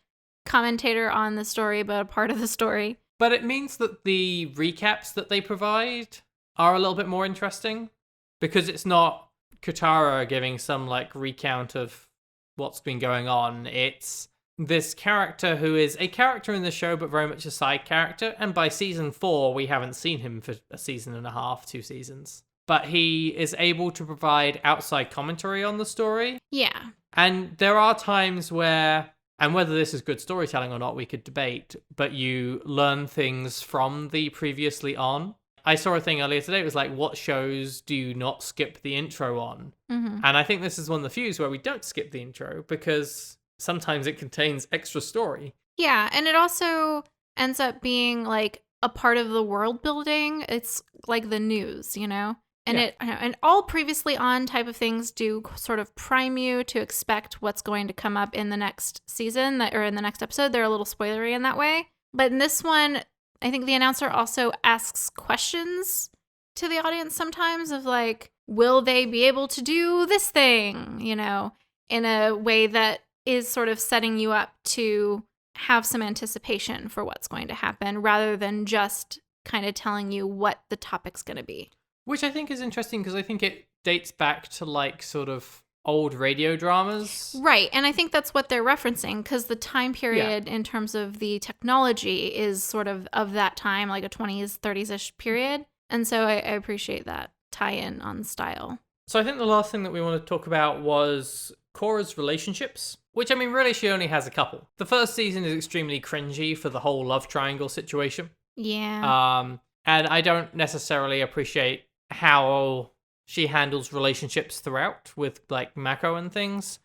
B: commentator on the story, but a part of the story.
A: But it means that the recaps that they provide are a little bit more interesting because it's not Katara giving some like recount of what's been going on. It's this character who is a character in the show, but very much a side character. And by season 4, we haven't seen him for a season and a half, 2 seasons. But he is able to provide outside commentary on the story.
B: Yeah.
A: And there are times where, and whether this is good storytelling or not, we could debate, but you learn things from the previously on. I saw a thing earlier today, it was like, what shows do you not skip the intro on? And I think this is one of the few where we don't skip the intro because sometimes it contains extra story.
B: Yeah, and it also ends up being like a part of the world building. It's like the news, you know? And and all previously on type of things do sort of prime you to expect what's going to come up in the next season or in the next episode. They're a little spoilery in that way. But in this one, I think the announcer also asks questions to the audience sometimes of like, will they be able to do this thing, you know, in a way that is sort of setting you up to have some anticipation for what's going to happen rather than just kind of telling you what the topic's going to be.
A: Which I think is interesting because I think it dates back to like sort of old radio dramas.
B: Right. And I think that's what they're referencing because the time period in terms of the technology is sort of that time, like a 20s, 30s-ish period. And so I appreciate that tie-in on style.
A: So I think the last thing that we want to talk about was Korra's relationships, which I mean, really she only has a couple. The first season is extremely cringy for the whole love triangle situation.
B: Yeah.
A: And I don't necessarily appreciate how she handles relationships throughout with like Mako and things,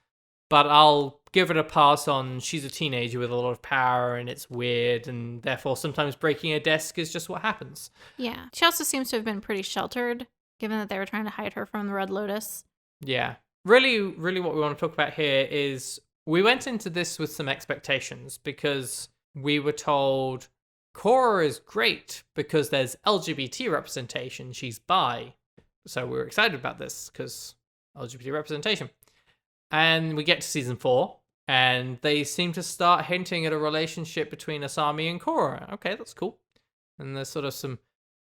A: but I'll give it a pass on she's a teenager with a lot of power and it's weird and therefore sometimes breaking a desk is just what happens.
B: Yeah. She also seems to have been pretty sheltered given that they were trying to hide her from the Red Lotus.
A: Yeah. Really what we want to talk about here is we went into this with some expectations because we were told Korra is great because there's LGBT representation. She's bi. So we were excited about this because LGBT representation. And we get to season 4, and they seem to start hinting at a relationship between Asami and Korra. Okay, that's cool. And there's sort of some,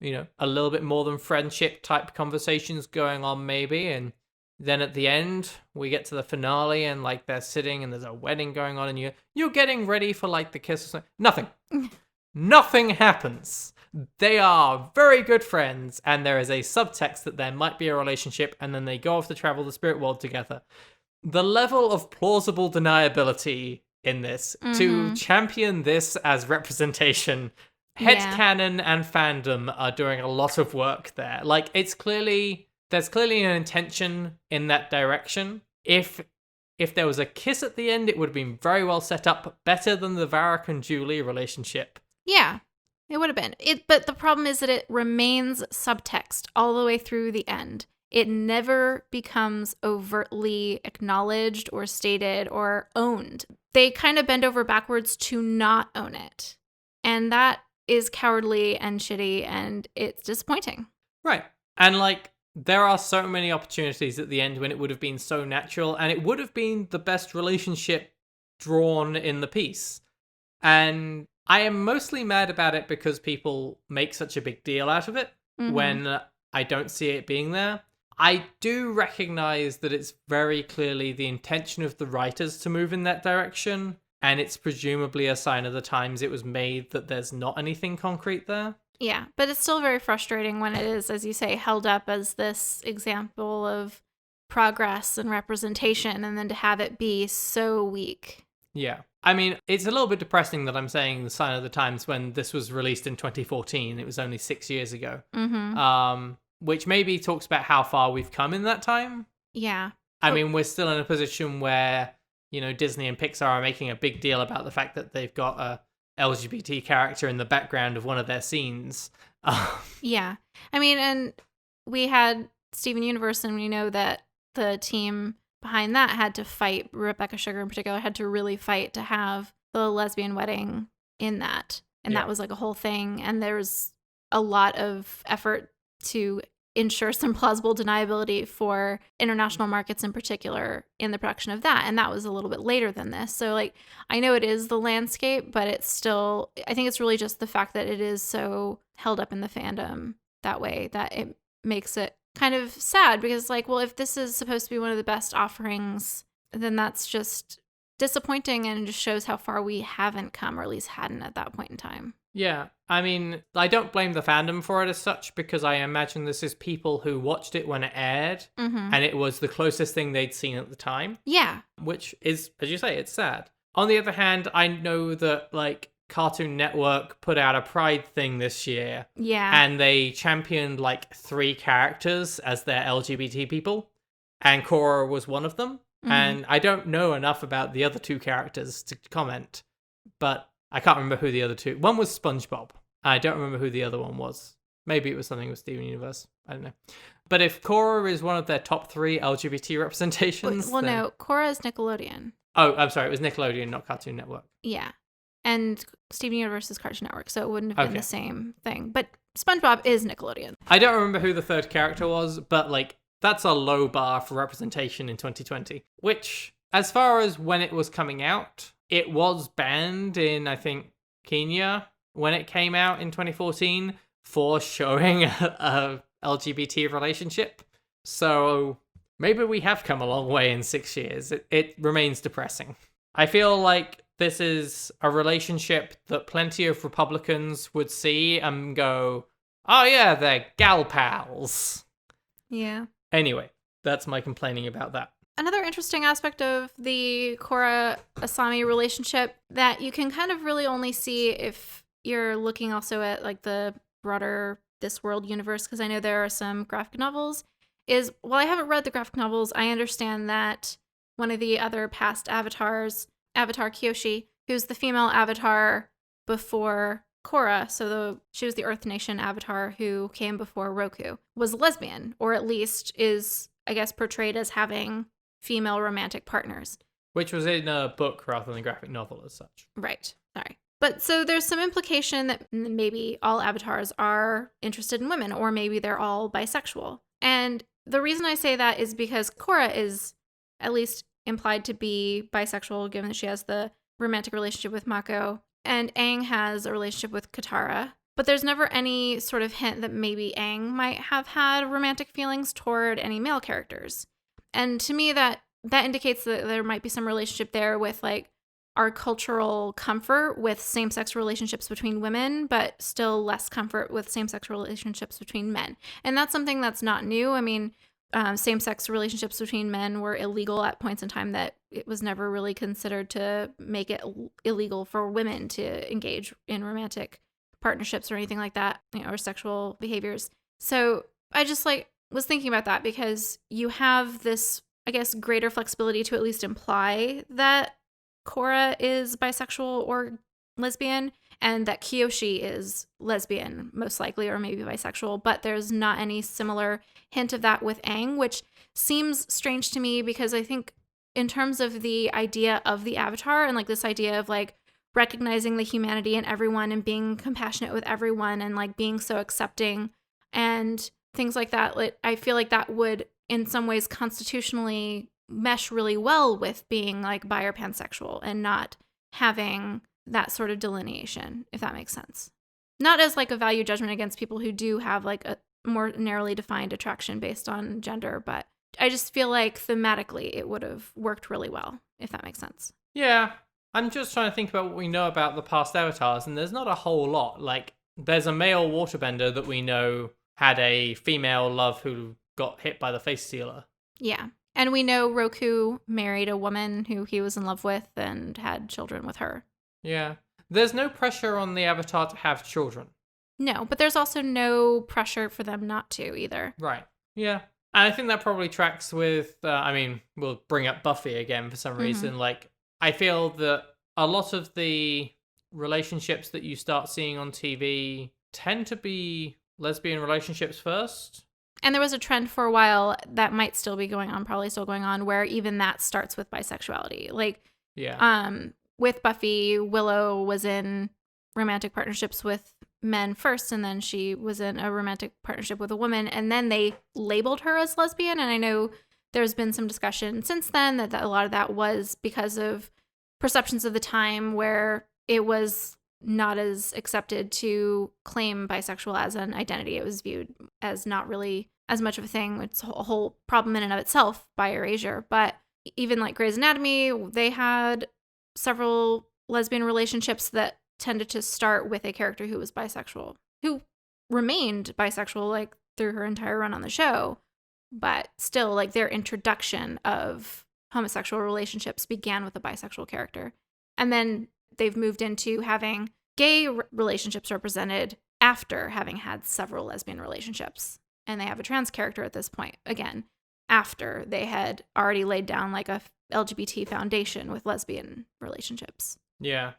A: a little bit more than friendship type conversations going on maybe. And then at the end, we get to the finale, and like they're sitting and there's a wedding going on, and you're getting ready for like the kiss or something. Nothing. Nothing happens. They are very good friends, and there is a subtext that there might be a relationship, and then they go off to travel the spirit world together. The level of plausible deniability in this to champion this as representation, headcanon and fandom are doing a lot of work there. Like, there's clearly an intention in that direction. If there was a kiss at the end, it would have been very well set up, better than the Varric and Julie relationship.
B: Yeah, it would have been. But the problem is that it remains subtext all the way through the end. It never becomes overtly acknowledged or stated or owned. They kind of bend over backwards to not own it. And that is cowardly and shitty, and it's disappointing.
A: Right. And like, there are so many opportunities at the end when it would have been so natural, and it would have been the best relationship drawn in the piece. And I am mostly mad about it because people make such a big deal out of it when I don't see it being there. I do recognize that it's very clearly the intention of the writers to move in that direction, and it's presumably a sign of the times it was made that there's not anything concrete there.
B: Yeah, but it's still very frustrating when it is, as you say, held up as this example of progress and representation, and then to have it be so weak.
A: Yeah. I mean, it's a little bit depressing that I'm saying the sign of the times when this was released in 2014. It was only 6 years ago. Which maybe talks about how far we've come in that time.
B: Yeah.
A: I mean, we're still in a position where, Disney and Pixar are making a big deal about the fact that they've got a LGBT character in the background of one of their scenes.
B: Yeah. I mean, and we had Steven Universe, and we know that the team behind that had to fight, Rebecca Sugar in particular, had to really fight to have the lesbian wedding in that. And that was like a whole thing. And there's a lot of effort to ensure some plausible deniability for international markets in particular in the production of that. And that was a little bit later than this. So like, I know it is the landscape, but it's still, I think it's really just the fact that it is so held up in the fandom that way that it makes it kind of sad, because like, well, if this is supposed to be one of the best offerings, then that's just disappointing and just shows how far we haven't come, or at least hadn't at that point in time.
A: Yeah, I mean, I don't blame the fandom for it as such, because I imagine this is people who watched it when it aired, and it was the closest thing they'd seen at the time.
B: Yeah.
A: Which is, as you say, it's sad. On the other hand, I know that, like, Cartoon Network put out a Pride thing this year.
B: Yeah.
A: And they championed, like, 3 characters as their LGBT people, and Korra was one of them. And I don't know enough about the other 2 characters to comment, but I can't remember who the other 2... One was SpongeBob. I don't remember who the other one was. Maybe it was something with Steven Universe. I don't know. But if Korra is one of their top 3 LGBT representations...
B: Well, no, Korra is Nickelodeon.
A: Oh, I'm sorry. It was Nickelodeon, not Cartoon Network.
B: Yeah. And Steven Universe is Cartoon Network, so it wouldn't have been the same thing. But SpongeBob is Nickelodeon.
A: I don't remember who the 3rd character was, but, like, that's a low bar for representation in 2020. Which, as far as when it was coming out, it was banned in, I think, Kenya when it came out in 2014 for showing a LGBT relationship. So maybe we have come a long way in 6 years. It remains depressing. I feel like this is a relationship that plenty of Republicans would see and go, oh yeah, they're gal pals.
B: Yeah.
A: Anyway, that's my complaining about that.
B: Another interesting aspect of the Korra-Asami relationship that you can kind of really only see if you're looking also at like the broader This World universe, because I know there are some graphic novels, is, while I haven't read the graphic novels, I understand that one of the other past avatars, Avatar Kyoshi, who's the female avatar before Korra, so she was the Earth Nation avatar who came before Roku, was lesbian, or at least is, I guess, portrayed as having female romantic partners.
A: Which was in a book rather than a graphic novel as such.
B: Right. Sorry. But so there's some implication that maybe all avatars are interested in women, or maybe they're all bisexual. And the reason I say that is because Korra is, at least implied to be bisexual, given that she has the romantic relationship with Mako, and Aang has a relationship with Katara. But there's never any sort of hint that maybe Aang might have had romantic feelings toward any male characters. And to me, that indicates that there might be some relationship there with like our cultural comfort with same-sex relationships between women, but still less comfort with same-sex relationships between men. And that's something that's not new. I mean, same-sex relationships between men were illegal at points in time that it was never really considered to make it illegal for women to engage in romantic partnerships or anything like that, or sexual behaviors. So I just was thinking about that because you have this, I guess, greater flexibility to at least imply that Korra is bisexual or lesbian, and that Kyoshi is lesbian, most likely, or maybe bisexual, but there's not any similar hint of that with Aang, which seems strange to me because I think in terms of the idea of the Avatar and like this idea of like recognizing the humanity in everyone and being compassionate with everyone and like being so accepting and things like that, I feel like that would in some ways constitutionally mesh really well with being like bi or pansexual and not having that sort of delineation, if that makes sense. Not as like a value judgment against people who do have like a more narrowly defined attraction based on gender, but I just feel like thematically it would have worked really well, if that makes sense.
A: Yeah, I'm just trying to think about what we know about the past avatars, and there's not a whole lot. Like, there's a male waterbender that we know had a female love who got hit by the face sealer.
B: Yeah. And we know Roku married a woman who he was in love with and had children with her.
A: Yeah. There's no pressure on the Avatar to have children.
B: No, but there's also no pressure for them not to either.
A: Right. Yeah. And I think that probably tracks with, we'll bring up Buffy again for some reason. Like, I feel that a lot of the relationships that you start seeing on TV tend to be lesbian relationships first.
B: And there was a trend for a while that might still be going on, probably still going on, where even that starts with bisexuality. Like, with Buffy, Willow was in romantic partnerships with men first, and then she was in a romantic partnership with a woman, and then they labeled her as lesbian. And I know there's been some discussion since then that a lot of that was because of perceptions of the time where it was not as accepted to claim bisexual as an identity. It was viewed as not really as much of a thing. It's a whole problem in and of itself by erasure. But even like Grey's Anatomy, they had several lesbian relationships that tended to start with a character who was bisexual, who remained bisexual like through her entire run on the show. But still, like, their introduction of homosexual relationships began with a bisexual character. And then they've moved into having gay relationships represented after having had several lesbian relationships. And they have a trans character at this point, again, after they had already laid down like a LGBT foundation with lesbian relationships.
A: Yeah.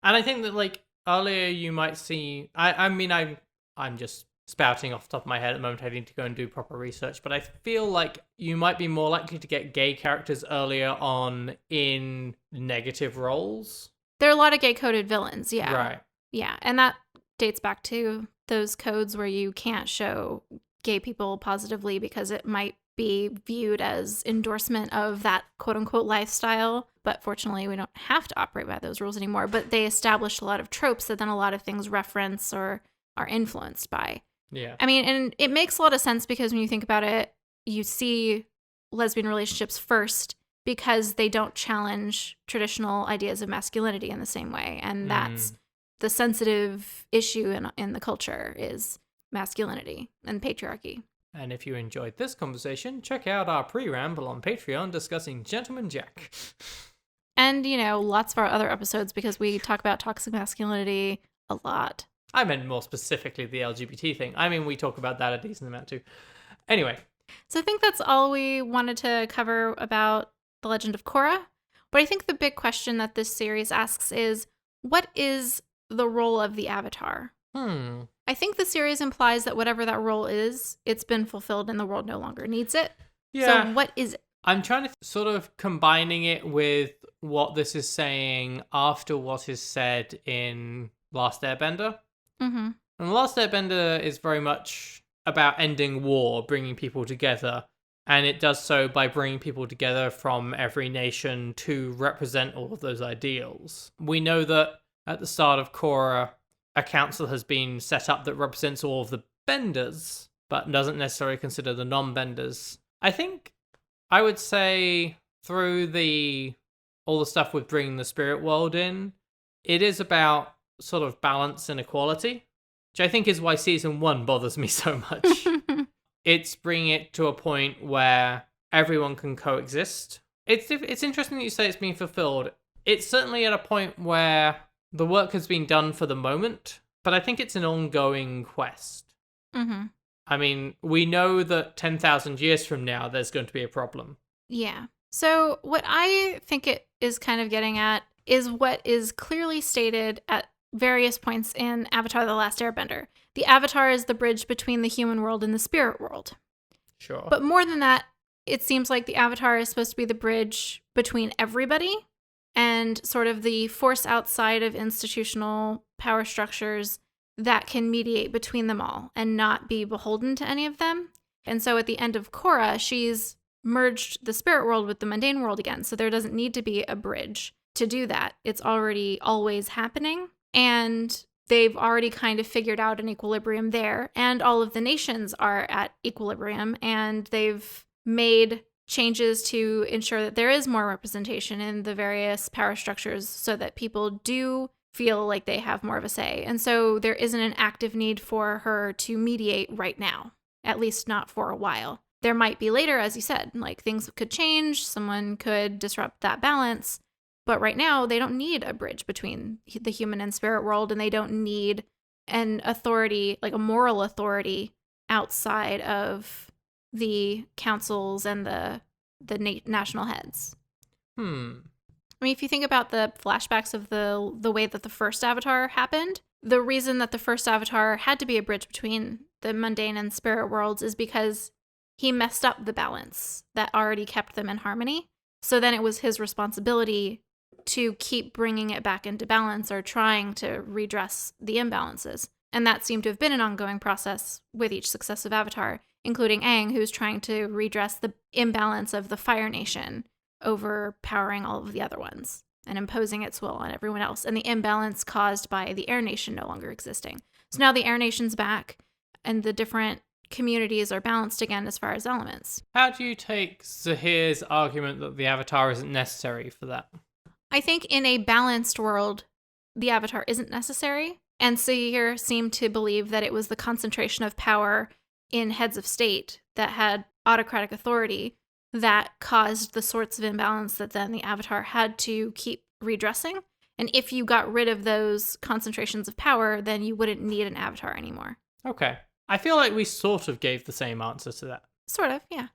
A: And I think that like earlier you might see, I'm just spouting off the top of my head at the moment. I need to go and do proper research, but I feel like you might be more likely to get gay characters earlier on in negative roles.
B: There are a lot of gay-coded villains, yeah.
A: Right.
B: Yeah, and that dates back to those codes where you can't show gay people positively because it might be viewed as endorsement of that quote-unquote lifestyle. But fortunately, we don't have to operate by those rules anymore. But they established a lot of tropes that then a lot of things reference or are influenced by.
A: Yeah.
B: I mean, and it makes a lot of sense because when you think about it, you see lesbian relationships first because they don't challenge traditional ideas of masculinity in the same way. And that's the sensitive issue in the culture is masculinity and patriarchy.
A: And if you enjoyed this conversation, check out our pre-ramble on Patreon discussing Gentleman Jack.
B: And, lots of our other episodes because we talk about toxic masculinity a lot.
A: I meant more specifically the LGBT thing. I mean, we talk about that a decent amount too. Anyway.
B: So I think that's all we wanted to cover about The Legend of Korra. But I think the big question that this series asks is, what is the role of the Avatar? I think the series implies that whatever that role is, it's been fulfilled and the world no longer needs it. Yeah. So what is it?
A: I'm trying to sort of combining it with what this is saying after what is said in Last Airbender.
B: Mm-hmm.
A: And Last Airbender is very much about ending war, bringing people together, And it does so by bringing people together from every nation to represent all of those ideals. We know that at the start of Korra, a council has been set up that represents all of the benders, but doesn't necessarily consider the non-benders. I think I would say through all the stuff with bringing the spirit world in, it is about sort of balance and equality, which I think is why season 1 bothers me so much. It's bringing it to a point where everyone can coexist. It's interesting that you say it's being fulfilled. It's certainly at a point where the work has been done for the moment, but I think it's an ongoing quest.
B: Mm-hmm.
A: I mean, we know that 10,000 years from now, there's going to be a problem.
B: Yeah. So what I think it is kind of getting at is what is clearly stated at various points in Avatar: The Last Airbender. The Avatar is the bridge between the human world and the spirit world.
A: Sure.
B: But more than that, it seems like the Avatar is supposed to be the bridge between everybody and sort of the force outside of institutional power structures that can mediate between them all and not be beholden to any of them. And so at the end of Korra, she's merged the spirit world with the mundane world again. So there doesn't need to be a bridge to do that. It's already always happening. And they've already kind of figured out an equilibrium there. And all of the nations are at equilibrium. And they've made changes to ensure that there is more representation in the various power structures so that people do feel like they have more of a say. And so there isn't an active need for her to mediate right now, at least not for a while. There might be later, as you said, like things could change, someone could disrupt that balance. But right now, they don't need a bridge between the human and spirit world, and they don't need an authority, like a moral authority, outside of the councils and the national heads. I mean, if you think about the flashbacks of the way that the first Avatar happened, the reason that the first Avatar had to be a bridge between the mundane and spirit worlds is because he messed up the balance that already kept them in harmony. So then it was his responsibility to keep bringing it back into balance or trying to redress the imbalances. And that seemed to have been an ongoing process with each successive Avatar, including Aang, who's trying to redress the imbalance of the Fire Nation overpowering all of the other ones and imposing its will on everyone else, and the imbalance caused by the Air Nation no longer existing. So now the Air Nation's back, and the different communities are balanced again as far as elements.
A: How do you take Zahir's argument that the Avatar isn't necessary for that?
B: I think in a balanced world, the Avatar isn't necessary, and Zahir seemed to believe that it was the concentration of power in heads of state that had autocratic authority that caused the sorts of imbalance that then the Avatar had to keep redressing. And if you got rid of those concentrations of power, then you wouldn't need an Avatar anymore.
A: Okay. I feel like we sort of gave the same answer to that.
B: Sort of, yeah.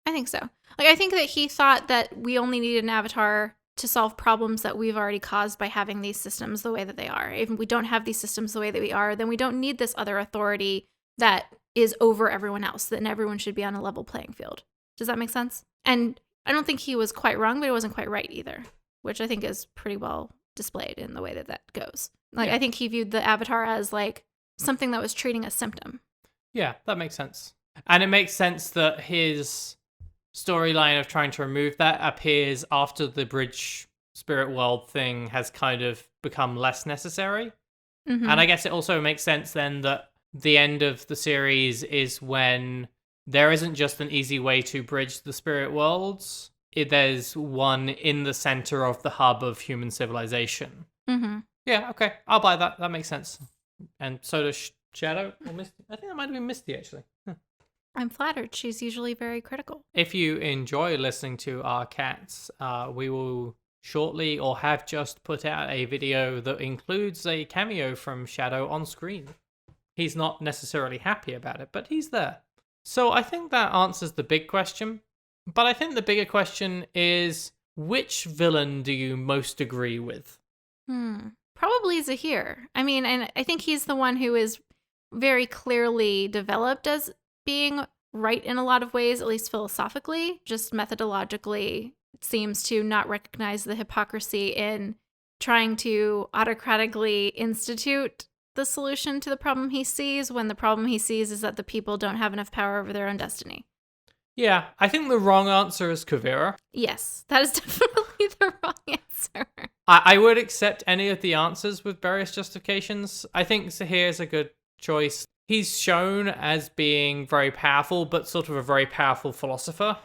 B: I think so. Like, I think that he thought that we only need an Avatar to solve problems that we've already caused by having these systems the way that they are. If we don't have these systems the way that we are, then we don't need this other authority that is over everyone else, then everyone should be on a level playing field. Does that make sense? And I don't think he was quite wrong, but he wasn't quite right either, which I think is pretty well displayed in the way that that goes. Like, I think he viewed the Avatar as like something that was treating a symptom.
A: Yeah, that makes sense. And it makes sense that his storyline of trying to remove that appears after the bridge spirit world thing has kind of become less necessary. Mm-hmm. And I guess it also makes sense then that the end of the series is when there isn't just an easy way to bridge the spirit worlds. There's one in the center of the hub of human civilization. Mm-hmm. Yeah, okay. I'll buy that. That makes sense. And so does Shadow or Misty. I think that might have been Misty, actually.
B: I'm flattered. She's usually very critical.
A: If you enjoy listening to our cats, we will shortly or have just put out a video that includes a cameo from Shadow on screen. He's not necessarily happy about it, but he's there. So I think that answers the big question. But I think the bigger question is, which villain do you most agree with?
B: Probably Zahir. I mean, and I think he's the one who is very clearly developed as being right in a lot of ways, at least philosophically. Just methodologically seems to not recognize the hypocrisy in trying to autocratically institute the solution to the problem he sees when the problem he sees is that the people don't have enough power over their own destiny.
A: Yeah, I think the wrong answer is Kuvira.
B: Yes, that is definitely the wrong answer.
A: I would accept any of the answers with various justifications. I think Zahir is a good choice. He's shown as being very powerful, but sort of a very powerful philosopher.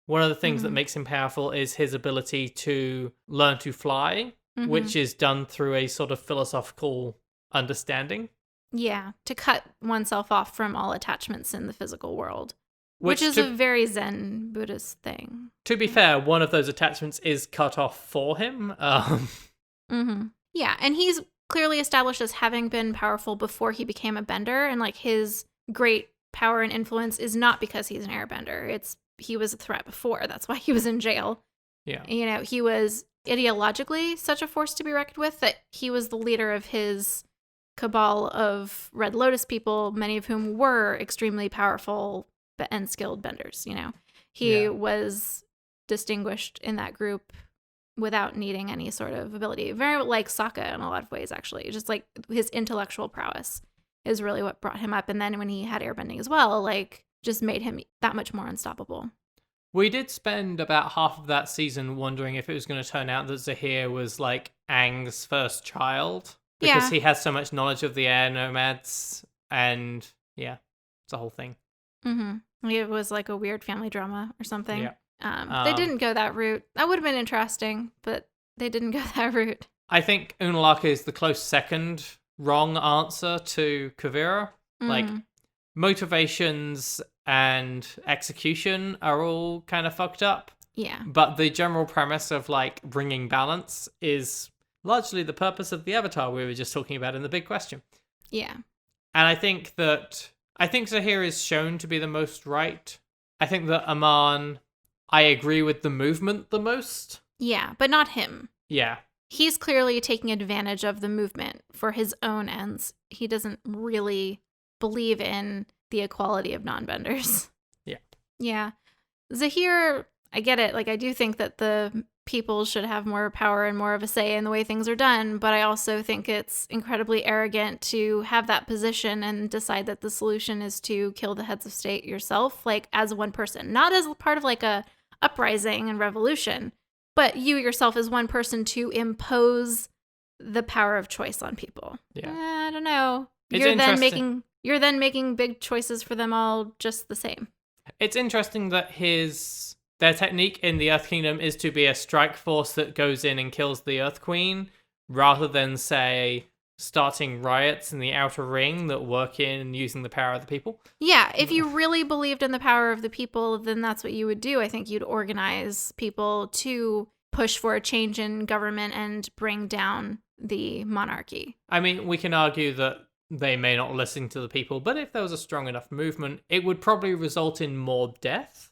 A: One of the things that makes him powerful is his ability to learn to fly, which is done through a sort of philosophical understanding.
B: Yeah, to cut oneself off from all attachments in the physical world, which is a very Zen Buddhist thing.
A: To be fair, one of those attachments is cut off for him.
B: Yeah, and he's clearly established as having been powerful before he became a bender, and like his great power and influence is not because he's an airbender. He was a threat before. That's why he was in jail.
A: Yeah.
B: You know, he was ideologically such a force to be reckoned with that he was the leader of his cabal of Red Lotus people, many of whom were extremely powerful and skilled benders, you know. He was distinguished in that group without needing any sort of ability. Very like Sokka in a lot of ways, actually. Just like his intellectual prowess is really what brought him up. And then when he had airbending as well, like just made him that much more unstoppable.
A: We did spend about half of that season wondering if it was going to turn out that Zahir was like Aang's first child. Because he has so much knowledge of the air nomads. And yeah, it's a whole thing.
B: It was like a weird family drama or something.
A: Yeah.
B: They didn't go that route. That would have been interesting, but they didn't go that route.
A: I think Unalaq is the close second wrong answer to Kuvira. Like, motivations and execution are all kind of fucked up.
B: Yeah.
A: But the general premise of, like, bringing balance is largely the purpose of the Avatar we were just talking about in the big question.
B: Yeah.
A: And I think Zahir is shown to be the most right. I think that Aman, I agree with the movement the most.
B: Yeah, but not him.
A: Yeah.
B: He's clearly taking advantage of the movement for his own ends. He doesn't really believe in the equality of non-benders.
A: Yeah.
B: Yeah. Zahir, I get it. Like, I do think that the people should have more power and more of a say in the way things are done, but I also think it's incredibly arrogant to have that position and decide that the solution is to kill the heads of state yourself, like as one person, not as part of like a uprising and revolution, but you yourself as one person to impose the power of choice on people.
A: Yeah.
B: I don't know.
A: It's
B: You're then making big choices for them all just the same.
A: It's interesting that their technique in the Earth Kingdom is to be a strike force that goes in and kills the Earth Queen, rather than, say, starting riots in the Outer Ring that work in using the power of the people.
B: Yeah, if you really believed in the power of the people, then that's what you would do. I think you'd organize people to push for a change in government and bring down the monarchy.
A: I mean, we can argue that they may not listen to the people, but if there was a strong enough movement, it would probably result in more death.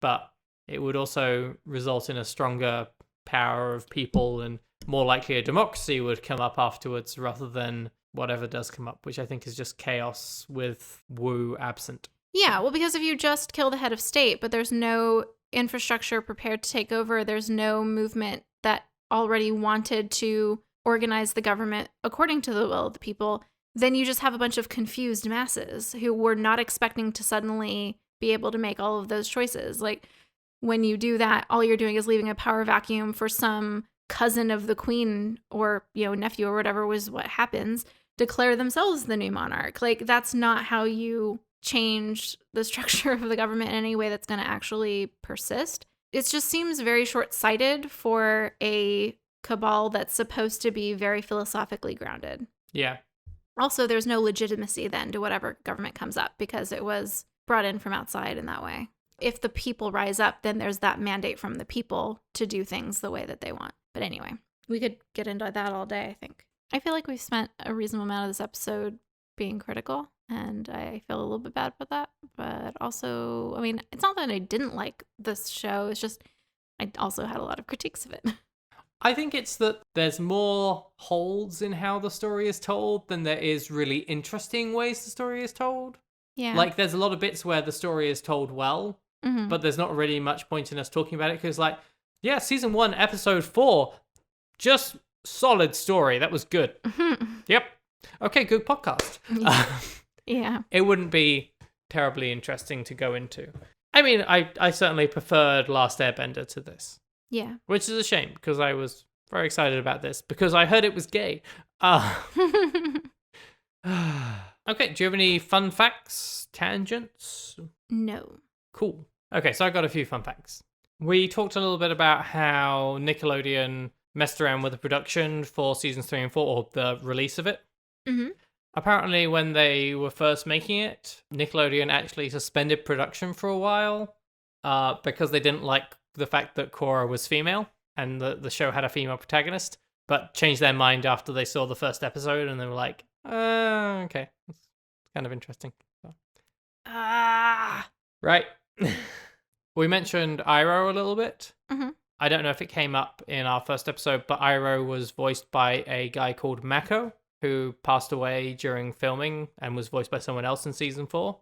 A: But it would also result in a stronger power of people, and more likely a democracy would come up afterwards rather than whatever does come up, which I think is just chaos with Wu absent.
B: Yeah, well, because if you just kill the head of state, but there's no infrastructure prepared to take over, there's no movement that already wanted to organize the government according to the will of the people, then you just have a bunch of confused masses who were not expecting to suddenly be able to make all of those choices. Like, when you do that, all you're doing is leaving a power vacuum for some cousin of the queen or, you know, nephew or whatever was what happens, declare themselves the new monarch. Like, that's not how you change the structure of the government in any way that's going to actually persist. It just seems very short-sighted for a cabal that's supposed to be very philosophically grounded.
A: Yeah.
B: Also, there's no legitimacy then to whatever government comes up because it was brought in from outside in that way. If the people rise up, then there's that mandate from the people to do things the way that they want. But anyway, we could get into that all day, I think. I feel like we've spent a reasonable amount of this episode being critical, and I feel a little bit bad about that. But also, I mean, it's not that I didn't like this show. It's just I also had a lot of critiques of it.
A: I think it's that there's more holes in how the story is told than there is really interesting ways the story is told.
B: Yeah.
A: Like, there's a lot of bits where the story is told well, but there's not really much point in us talking about it because, like, yeah, season 1, episode 4, just solid story. That was good. Yep. Okay, good podcast.
B: Yeah.
A: It wouldn't be terribly interesting to go into. I mean, I certainly preferred Last Airbender to this,
B: Yeah.
A: which is a shame because I was very excited about this because I heard it was gay. Okay, do you have any fun facts, tangents?
B: No.
A: Cool. Okay, so I got a few fun facts. We talked a little bit about how Nickelodeon messed around with the production for seasons 3 and 4, or the release of it.
B: Mm-hmm.
A: Apparently, when they were first making it, Nickelodeon actually suspended production for a while because they didn't like the fact that Korra was female and the show had a female protagonist, but changed their mind after they saw the first episode and they were like, okay, that's kind of interesting. Right. We mentioned Iroh a little bit.
B: Mm-hmm.
A: I don't know if it came up in our first episode, but Iroh was voiced by a guy called Mako, who passed away during filming and was voiced by someone else in season 4.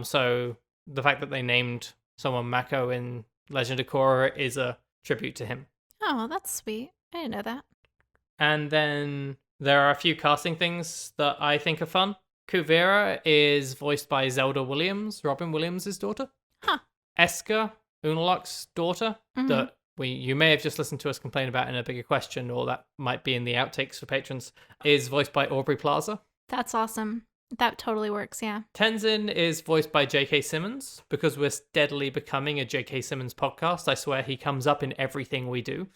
A: So the fact that they named someone Mako in Legend of Korra is a tribute to him.
B: Oh, that's sweet. I didn't know that.
A: And then there are a few casting things that I think are fun. Kuvira is voiced by Zelda Williams, Robin Williams' daughter.
B: Huh.
A: Eska, Unalak's daughter,
B: Mhm.
A: that you may have just listened to us complain about in A Bigger Question, or that might be in the outtakes for patrons, is voiced by Aubrey Plaza.
B: That's awesome. That totally works, yeah.
A: Tenzin is voiced by J.K. Simmons, because we're steadily becoming a J.K. Simmons podcast. I swear he comes up in everything we do.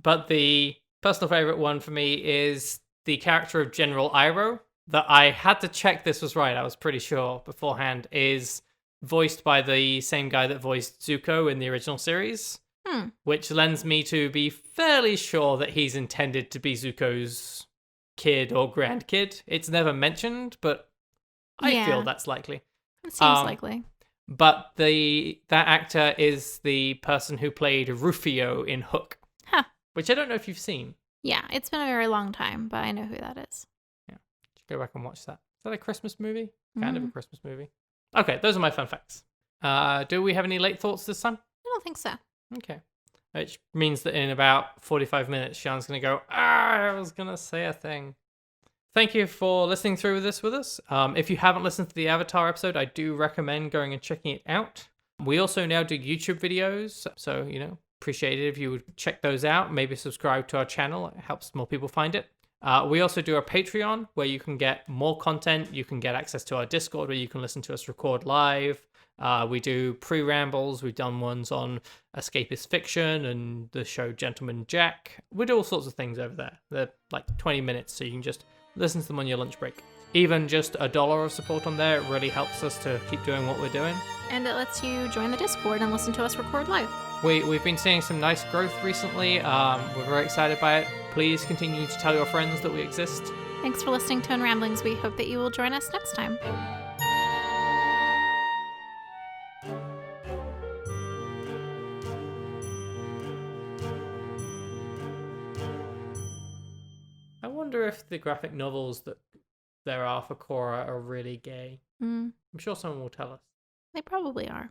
A: But the personal favorite one for me is the character of General Iroh, that I had to check this was right, I was pretty sure beforehand, is voiced by the same guy that voiced Zuko in the original series, which lends me to be fairly sure that he's intended to be Zuko's kid or grandkid. It's never mentioned, but I feel that's likely.
B: It seems likely.
A: But that actor is the person who played Rufio in Hook, which I don't know if you've seen.
B: Yeah, it's been a very long time, but I know who that is.
A: Yeah, go back and watch that. Is that a Christmas movie? Kind of a Christmas movie. Okay, those are my fun facts. Do we have any late thoughts this time?
B: I don't think so.
A: Okay. Which means that in about 45 minutes, Sean's going to go, I was going to say a thing. Thank you for listening through this with us. If you haven't listened to the Avatar episode, I do recommend going and checking it out. We also now do YouTube videos, so, appreciate it if you would check those out. Maybe subscribe to our channel. It helps more people find it. We also do a Patreon where you can get more content. You can get access to our Discord where you can listen to us record live. We do pre-rambles. We've done ones on escapist fiction and the show Gentleman Jack. We do all sorts of things over there. They're like 20 minutes, so you can just listen to them on your lunch break. Even just $1 of support on there, it really helps us to keep doing what we're doing.
B: And it lets you join the Discord and listen to us record live.
A: We've been seeing some nice growth recently. We're very excited by it. Please continue to tell your friends that we exist.
B: Thanks for listening to Unramblings. We hope that you will join us next time.
A: I wonder if the graphic novels that there are for Korra are really gay. I'm sure someone will tell us.
B: They probably are.